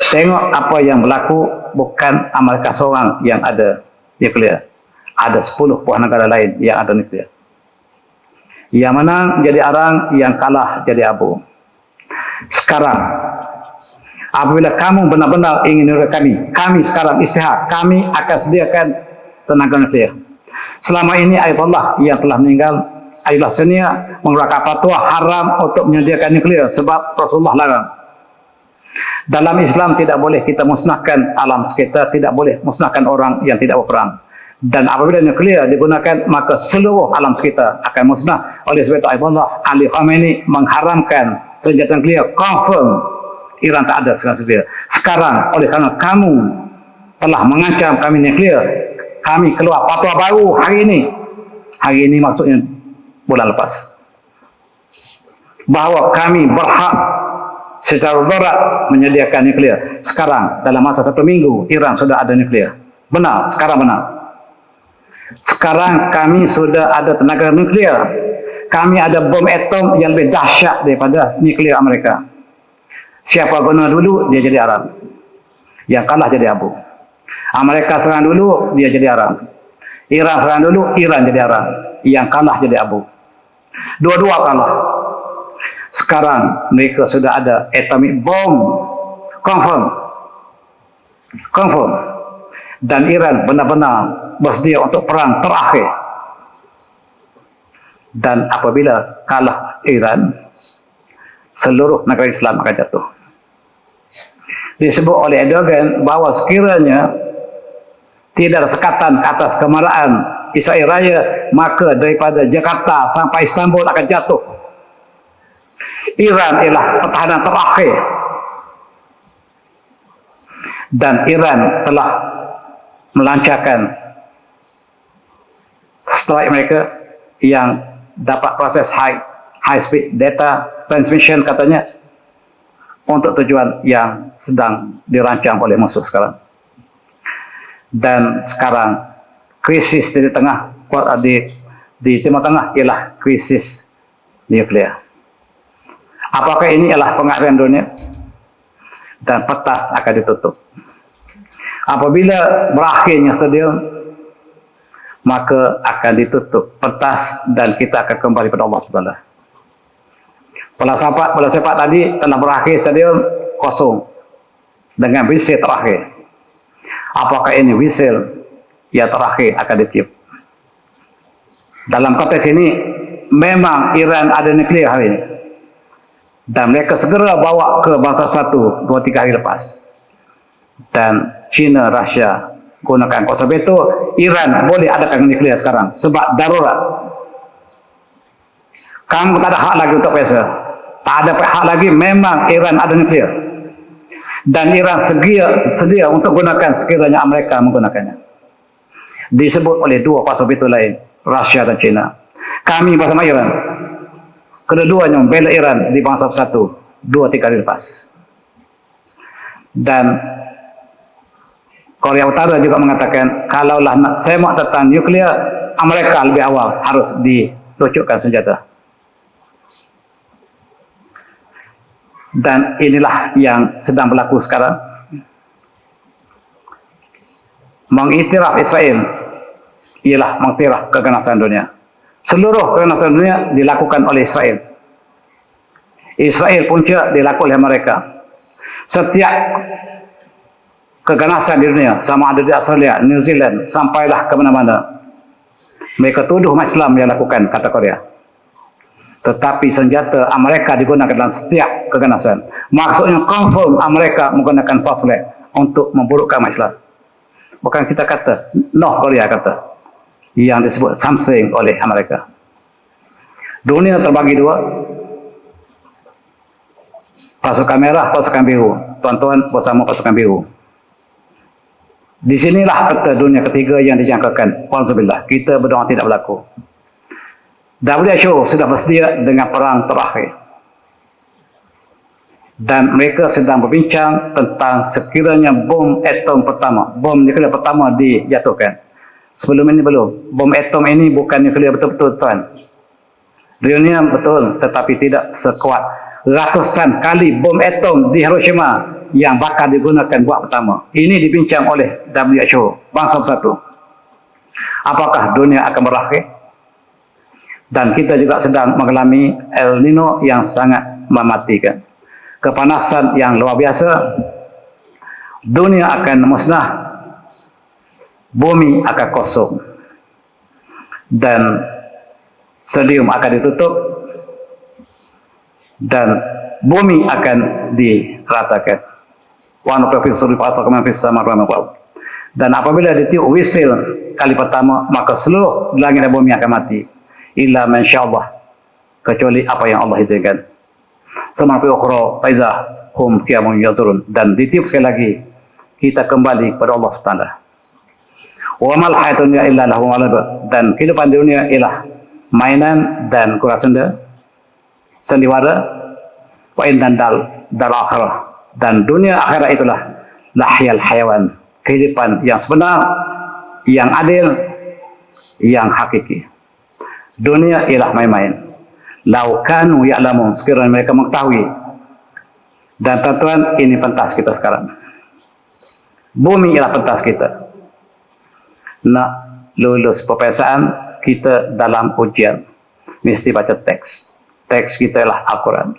Tengok apa yang berlaku, bukan Amerika seorang yang ada nuklear. Ada 10 buah negara lain yang ada nuklear. Yang menang jadi arang, yang kalah jadi abu. Sekarang, apabila kamu benar-benar ingin nuklear kami sekarang istihad, kami akan sediakan tenaga nuklear. Selama ini Ayatullah yang telah meninggal, Ayatullah Senia mengeluarkan fatwa haram untuk menyediakan nuklear sebab Rasulullah larang. Dalam Islam tidak boleh kita musnahkan alam sekitar, tidak boleh musnahkan orang yang tidak berperang. Dan apabila nuklear digunakan, maka seluruh alam sekitar akan musnah. Oleh sebab itu Ayatullah Ali Khamenei mengharamkan senjata nuklear. Confirm Iran tak ada senjata nuklear. Sekarang oleh kerana kamu telah mengancam kami nuklear, kami keluar fatwa baru hari ini. Hari ini maksudnya bulan lepas, bahawa kami berhak secara darurat menyediakan nuklear. Sekarang dalam masa 1 minggu Iran sudah ada nuklear. Benar, sekarang benar. Sekarang kami sudah ada tenaga nuklear. Kami ada bom atom yang lebih dahsyat daripada nuklear Amerika. Siapa guna dulu, dia jadi arang. Yang kalah jadi abu. Amerika serang dulu, dia jadi arang. Iran serang dulu, Iran jadi arang. Yang kalah jadi abu. Dua-dua kalah. Sekarang mereka sudah ada atomic bomb. Confirm. Dan Iran benar-benar bersedia untuk perang terakhir. Dan apabila kalah Iran, seluruh negara Islam akan jatuh. Disebut oleh Erdogan bahawa sekiranya tidak ada sekatan ke atas kemarahan Israel Raya, maka daripada Jakarta sampai Istanbul akan jatuh. Iran ialah pertahanan terakhir. Dan Iran telah melancarkan strike mereka yang dapat proses high speed data transmission katanya, untuk tujuan yang sedang dirancang oleh musuh sekarang. Dan sekarang krisis di tengah di Timur Tengah ialah krisis nuklear. Apakah ini ialah pengakhiran dunia? Dan petas akan ditutup. Apabila berakhirnya stadium, maka akan ditutup petas dan kita akan kembali kepada Allah SWT. Bola sepak tadi telah berakhir stadium kosong dengan whistle terakhir. Apakah ini whistle yang terakhir akan ditiup? Dalam konteks ini memang Iran ada nuklear hari ini, dan mereka segera bawa ke bangsa satu 2-3 hari lepas. Dan China, Rusia gunakan konsep itu. Iran boleh adakan nuklear sekarang sebab darurat. Kamu tak ada hak lagi untuk biasa. Tak ada hak lagi. Memang Iran ada nuklear. Dan Iran sedia untuk gunakan sekiranya Amerika menggunakannya. Disebut oleh 2 konsep itu lain, Rusia dan China. Kami bersama Iran, kedua-duanya membela Iran di bangsa satu 2-3 hari lepas. Dan Korea Utara juga mengatakan, kalaulah nak semak tentang nuklear, Amerika lebih awal harus dilucutkan senjata. Dan inilah yang sedang berlaku sekarang. mengiktiraf Israel ialah mengiktiraf keganasan dunia. Seluruh keganasan dunia dilakukan oleh Israel. Israel punca dilakukan oleh mereka. Setiap keganasan di dunia, sama ada di Australia, New Zealand, sampailah ke mana-mana, mereka tuduh umat Islam yang lakukan, kata Korea. Tetapi senjata Amerika digunakan dalam setiap keganasan. Maksudnya confirm Amerika menggunakan false flag untuk memburukkan umat Islam. Bukan kita kata, North Korea kata, yang disebut something oleh Amerika. Dunia terbagi dua, pasukan merah, pasukan biru. Tuan-tuan bersama pasukan biru. Di sinilah peta dunia ketiga yang dijangkakan. Alhamdulillah, kita berdoa tidak berlaku. WHO sudah bersedia dengan perang terakhir. Dan mereka sedang berbincang tentang sekiranya bom atom pertama, bom nuklear pertama dijatuhkan. Sebelum ini belum. Bom atom ini bukan nuklear betul-betul, tuan. Uranium betul, tetapi tidak sekuat ratusan kali bom atom di Hiroshima yang bakal digunakan buat pertama. Ini dibincang oleh WHO, Bangsa Bersatu. Apakah dunia akan berakhir? Dan kita juga sedang mengalami El Nino yang sangat mematikan. Kepanasan yang luar biasa. Dunia akan musnah. Bumi akan kosong. Dan stadium akan ditutup. Dan bumi akan diratakan. Dan apabila ditiup whistle kali pertama, maka seluruh langit dan bumi akan mati. Illa mansyaallah, kecuali apa yang Allah izinkan. Semapi ukhra faiza hum qiyamun yanzurun, dan ditiup sekali lagi kita kembali kepada Allah Subhanahu. Wa mal hayatun illa lahu walad, dan kehidupan dunia ialah mainan dan kura senda, sandiwara, wa indan dal akhirah, dan dunia akhirat itulah lahyal hayawan, kehidupan yang sebenar, yang adil, yang hakiki. Dunia ialah main-main. Lau kanu ya'lamun, sekiranya mereka mengetahui. Dan tuan-tuan, ini pentas kita sekarang. Bumi ialah pentas kita. Nak lulus peperiksaan, kita dalam ujian mesti baca teks. Teks kita ialah Al-Quran.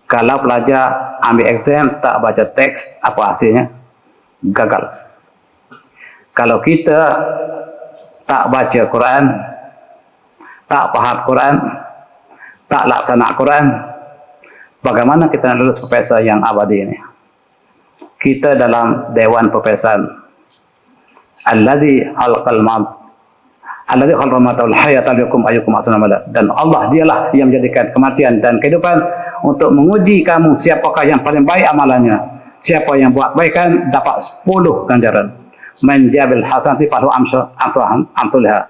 Kalau pelajar ambil exam tak baca teks, apa hasilnya? Gagal. Kalau kita tak baca Quran, tak faham Quran, tak laksana Quran, bagaimana kita nak lulus peperiksaan yang abadi ini? Kita dalam Dewan Peperiksaan. Alladzi khalaqal maut, alladzi khalaqal mauta wal hayata liyabluwakum ayyukum ahsanu amala. Dan Allah dialah yang menjadikan kematian dan kehidupan untuk menguji kamu siapakah yang paling baik amalannya. Siapa yang buat kebaikan dapat 10 ganjaran. Man jabil hasanati falahu amsalha.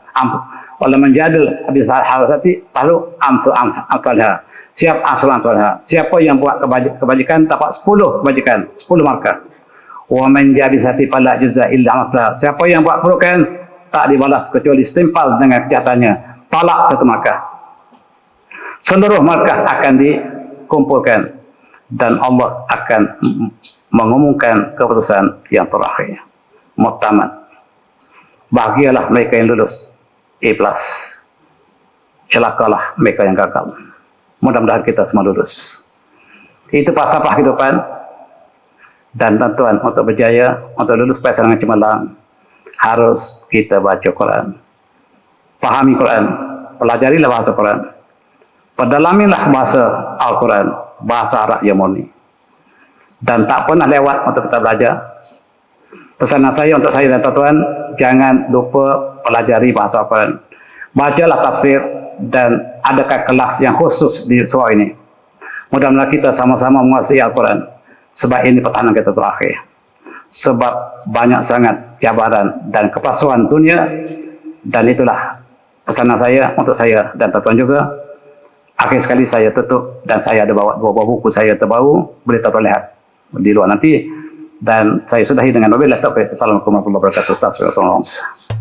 Wala menjadil habis hasanati falahu amsalha. Siapa yang buat kebajikan dapat 10 kebajikan, 10 markah. Wa man jabisati fala jazaa illa amsalha. Siapa yang buat keburukan tak dibalas kecuali setimpal dengan kejahatannya, talak 1 markah. Seluruh markah akan dikumpulkan dan Allah akan mengumumkan keputusan yang terakhir. Muktamad. Bahagialah mereka yang lulus A+. Celakalah mereka yang gagal. Mudah-mudahan kita semua lulus. Itu falsafah kehidupan. Dan tuan-tuan, untuk berjaya, untuk lulus peperiksaan dengan cemerlang, harus kita baca Quran. Pahami Quran. Pelajarilah bahasa Quran. Perdalamilah bahasa Al-Quran, bahasa Arab yang murni. Dan tak pernah lewat untuk kita belajar. Pesanan saya untuk saya dan tuan-tuan, jangan lupa pelajari bahasa Al-Quran. Bacalah tafsir dan adakan kelas yang khusus di surah ini. Mudah-mudahan kita sama-sama menguasai Al-Quran. Sebab ini pertahanan kita terakhir. Sebab banyak sangat cabaran dan kepalsuan dunia. Dan itulah pesanan saya untuk saya dan tuan-tuan juga. Akhir sekali saya tutup dan saya ada bawa 2 buku saya terbaru. Boleh tuan-tuan lihat di luar nanti. Dan saya sudahi dengan wabillahi taufiq. Assalamualaikum warahmatullahi wabarakatuh.